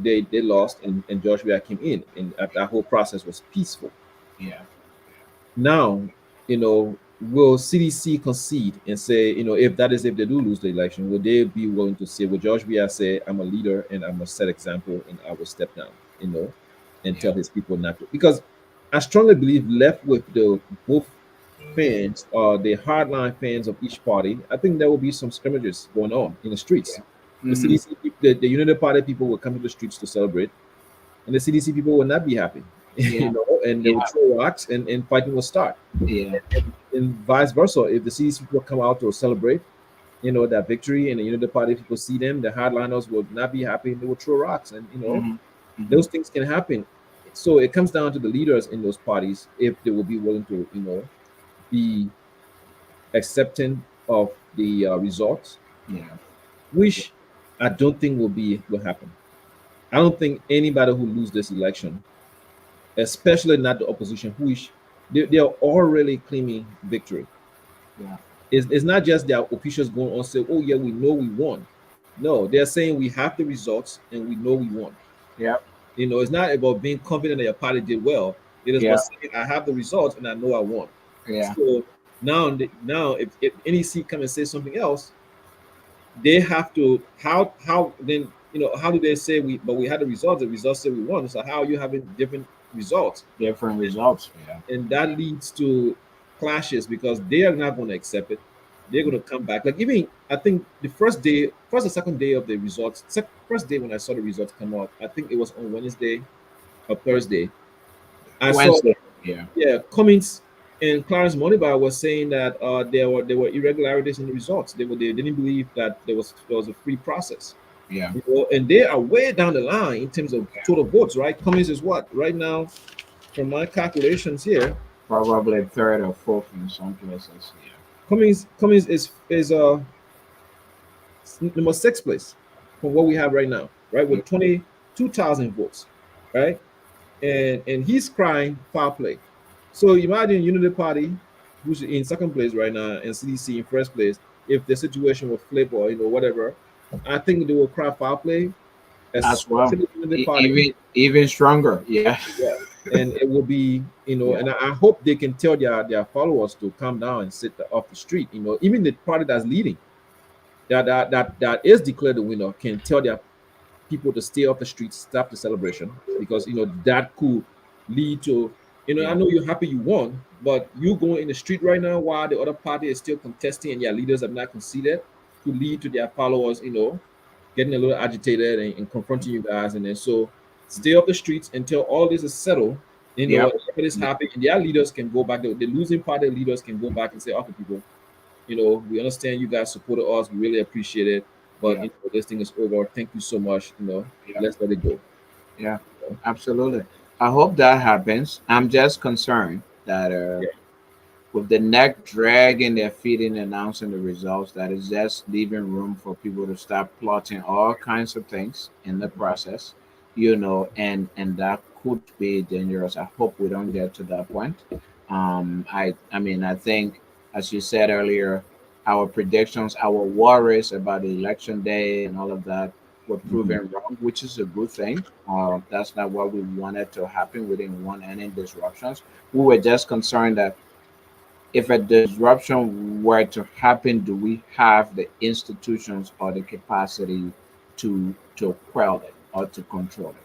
they lost, and George Weah came in, and that whole process was peaceful. Yeah. Now, will CDC concede and say, if they do lose the election, would they be willing to say, will George Weah say, I'm a leader and I'm a set example and I will step down, and tell Yeah. his people not to? Because I strongly believe left with the both fans, the hardline fans of each party, I think there will be some scrimmages going on in the streets. Yeah. The Hmm. CDC, the Unity Party people will come to the streets to celebrate, and the CDC people will not be happy, Yeah. and they will Yeah. throw rocks, and fighting will start, Yeah. and vice versa. If the CDC people come out to celebrate, that victory, and the Unity Party people see them, the hardliners will not be happy and they will throw rocks, and Hmm. Hmm. those things can happen. So it comes down to the leaders in those parties if they will be willing to, be accepting of the results, Yeah. which I don't think will happen. I don't think anybody who lose this election, especially not the opposition, who is they are already claiming victory. Yeah. It's not just their officials going on say, "Oh yeah, we know we won." No, they're saying we have the results and we know we won. Yeah. It's not about being confident that your party did well. It is Yeah. about saying, "I have the results and I know I won." Yeah. So now, if any seat come and say something else, they have to how then how do they say we had the results? The results say we won. So how are you having different results? Different results. Yeah. And that leads to clashes because they are not going to accept it. They're going to come back. Like even I think the first or second day of the results, first day when I saw the results come out, I think it was on Wednesday or Thursday. I saw, Wednesday. Yeah. yeah, Cummings and Clarence Monibar was saying that there were irregularities in the results. They didn't believe that there was a free process. Yeah. And they are way down the line in terms of total votes, right? Cummings is what right now, from my calculations here. Probably third or fourth in some places. Yeah. Cummings is number six place from what we have right now, right? Yeah. With 22,000 votes, right? And he's crying foul play. So imagine Unity Party, who's in second place right now, and CDC in first place. If the situation will flip or whatever, I think they will cry foul play. as well. especially during the party. Even stronger. Yeah. Yeah, and it will be, Yeah. and I hope they can tell their followers to come down and sit off the street. Even the party that's leading, that is declared the winner, can tell their people to stay off the streets, stop the celebration, because that could lead to, I Yeah. know you're happy you won, but you going in the street right now while the other party is still contesting and their leaders have not conceded, could lead to their followers, getting a little agitated and confronting you guys, and then so stay off the streets until all this is settled. Yep. Everybody's happy, and their leaders can go back. The losing party leaders can go back and say, "Okay, people, we understand you guys supported us. We really appreciate it. But Yeah. this thing is over. Thank you so much. Yeah. Let's let it go." Yeah. Absolutely. I hope that happens. I'm just concerned that Yeah. with the neck dragging their feet in announcing the results, that is just leaving room for people to start plotting all kinds of things in the process, and that could be dangerous. I hope we don't get to that point. I mean, I think, as you said earlier, our predictions, our worries about the election day and all of that were Mhm. proven wrong, which is a good thing. That's not what we wanted to happen. We didn't want any disruptions. We were just concerned that if a disruption were to happen, do we have the institutions or the capacity to quell it or to control it?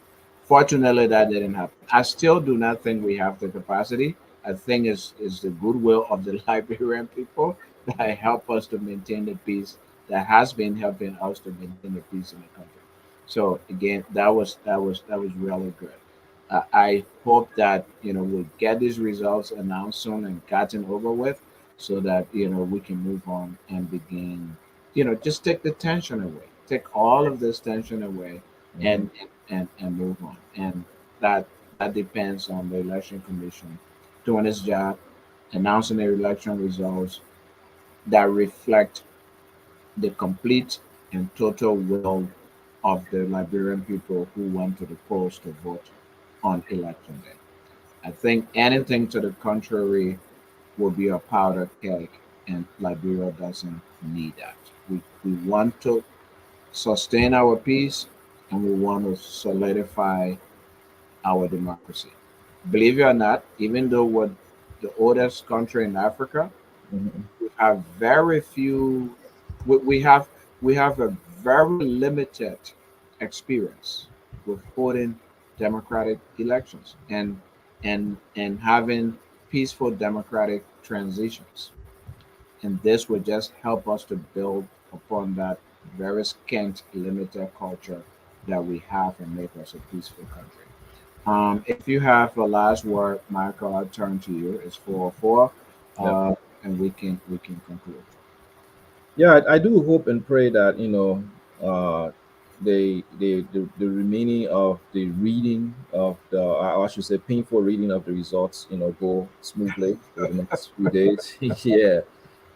Fortunately, that didn't happen. I still do not think we have the capacity. I think is the goodwill of the Liberian people that help us to maintain the peace, that has been helping us to maintain the peace in the country. So again, that was really good. I hope that we'll get these results announced soon and gotten over with, so that we can move on and begin. Just take the tension away, take all of this tension away, Mhm. and move on. And that depends on the election commission doing its job, announcing the election results that reflect the complete and total will of the Liberian people who went to the polls to vote on election day. I think anything to the contrary will be a powder keg, and Liberia doesn't need that. We want to sustain our peace, and we want to solidify our democracy. Believe it or not, even though we're the oldest country in Africa, Mhm. we have very few. We have a very limited experience with holding democratic elections and having peaceful democratic transitions. And this would just help us to build upon that very scant, limited culture that we have and make us a peaceful country. If you have a last word, Michael, I'll turn to you. It's 4:04, Yep. and we can conclude. Yeah, I do hope and pray that the remaining of the reading of the, I should say, painful reading of the results, go smoothly over the next few days. Yeah,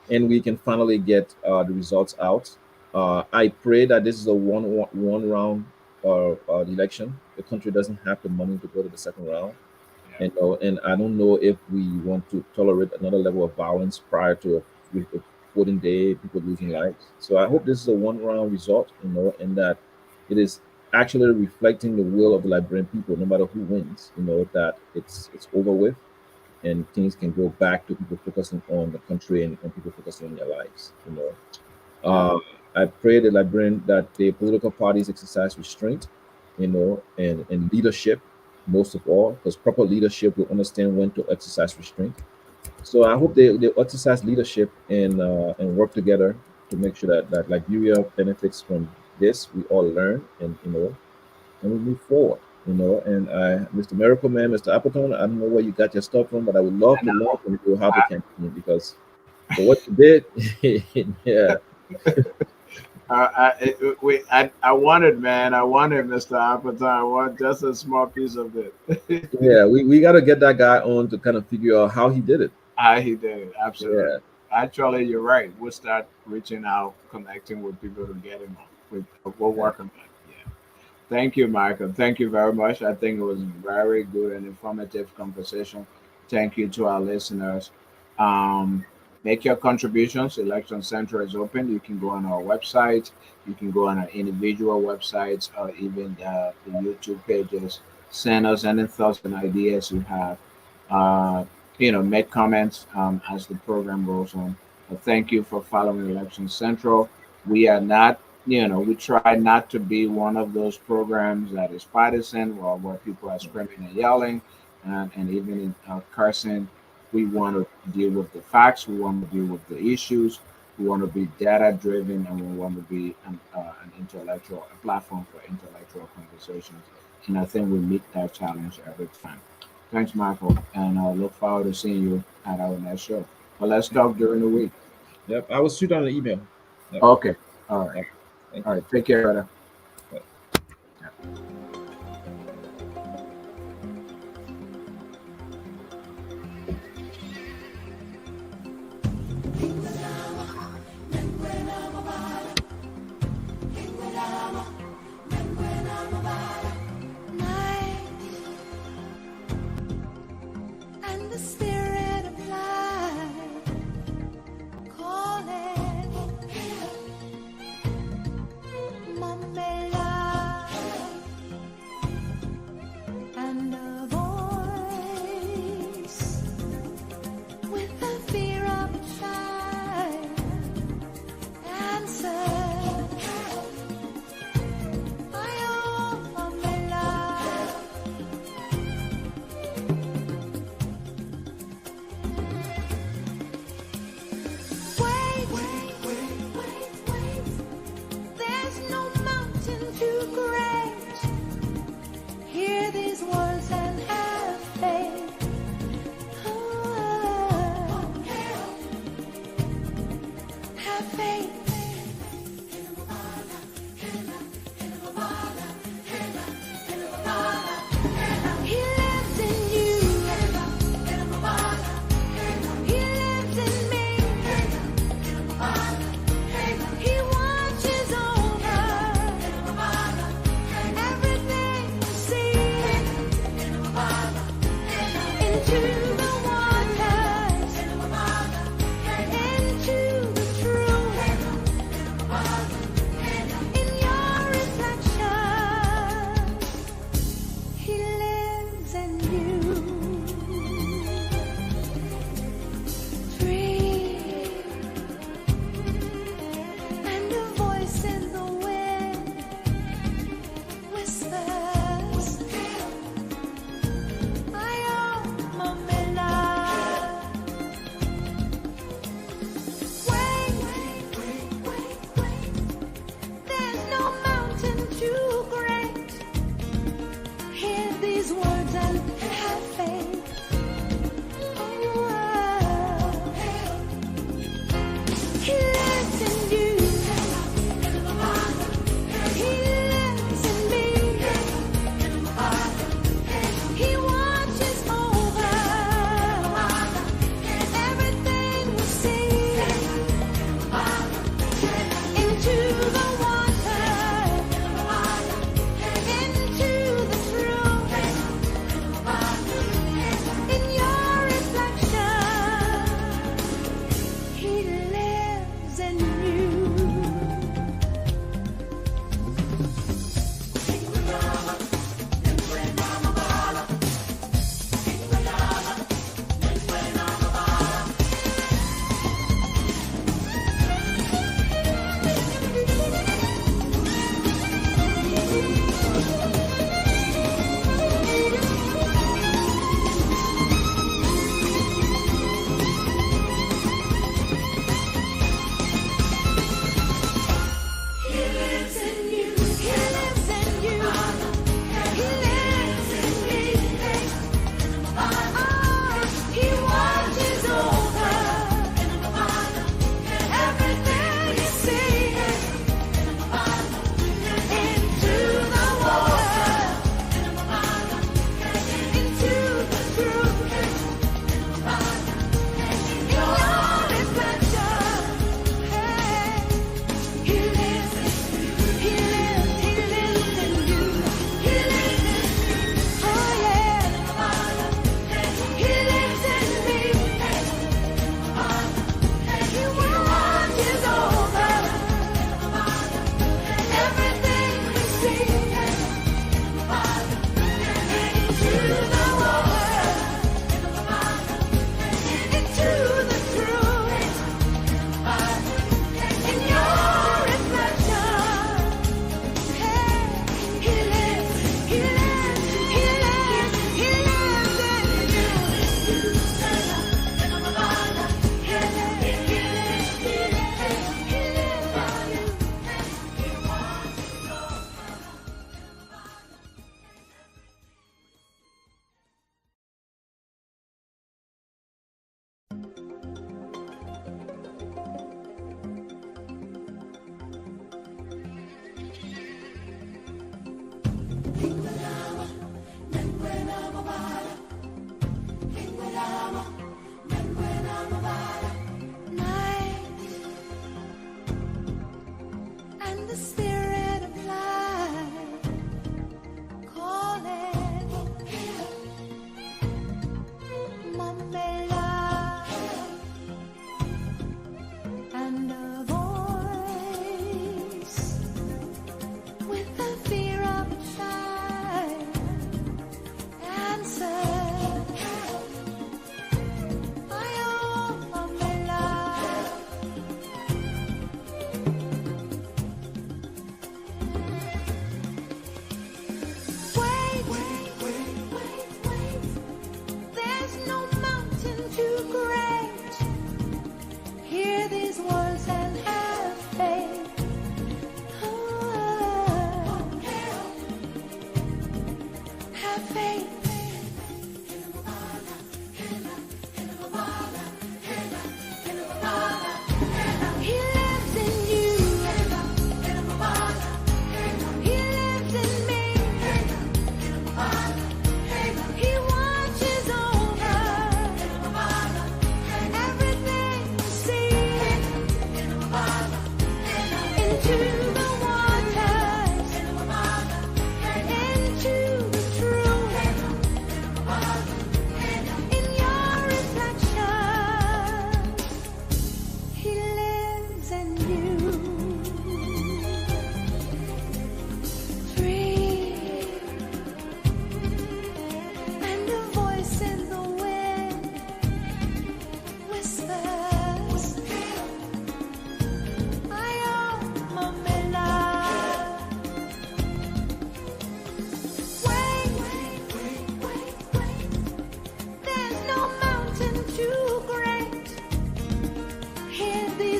and we can finally get the results out. I pray that this is a one round election. The country doesn't have the money to go to the second round. Yeah. And I don't know if we want to tolerate another level of violence prior to a voting day, people losing Yeah. lives. So I hope this is a one round result, and that it is actually reflecting the will of the Liberian people, no matter who wins. That it's over with, and things can go back to people focusing on the country, and people focusing on their lives. Yeah. uh, I pray the Liberian that the political parties exercise restraint, and leadership, most of all, because proper leadership will understand when to exercise restraint. So I hope they exercise leadership and work together to make sure that Liberia benefits from this. We all learn, and we move forward. And Mr. Miracle Man, Mr. Appleton, I don't know where you got your stuff from, but I would love And to learn from you how to I, campaign, because for what you did, yeah, I wanted, man. I wanted Mr. Appleton. I want just a small piece of it. yeah, we got to get that guy on to kind of figure out how he did it. He did it. Yeah, Absolutely. Actually, you're right. We'll start reaching out, connecting with people to get him on. We'll yeah, work on that. Yeah. Thank you, Michael. Thank you very much. I think it was very good and informative conversation. Thank you to our listeners. Um, Make your contributions. Election Center is open. You can go on our website. You can go on our individual websites or even the YouTube pages. Send us any thoughts and ideas you have. Uh, make comments as the program goes on. But thank you for following Election Central. We are not, we try not to be one of those programs that is partisan or where people are screaming and yelling and even cursing. We want to deal with the facts. We want to deal with the issues. We want to be data driven, and we want to be an intellectual a platform for intellectual conversations. And I think we meet that challenge every time. Thanks, Michael, and I look forward to seeing you at our next show. But let's talk during the week. Yep. I will shoot on an email. Yep. Okay. All right. Yep. Thank All you. right. Take care, brother. Bye. And the spirit of life calling Mamela, and a voice with the fear of a child answered, I am Mamela. Wait. There's no mountain too great. Hear these words and have faith. Oh, have faith. He lives in you. He lives in me. He watches over everything you see. Into the waters, into the truth.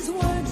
these words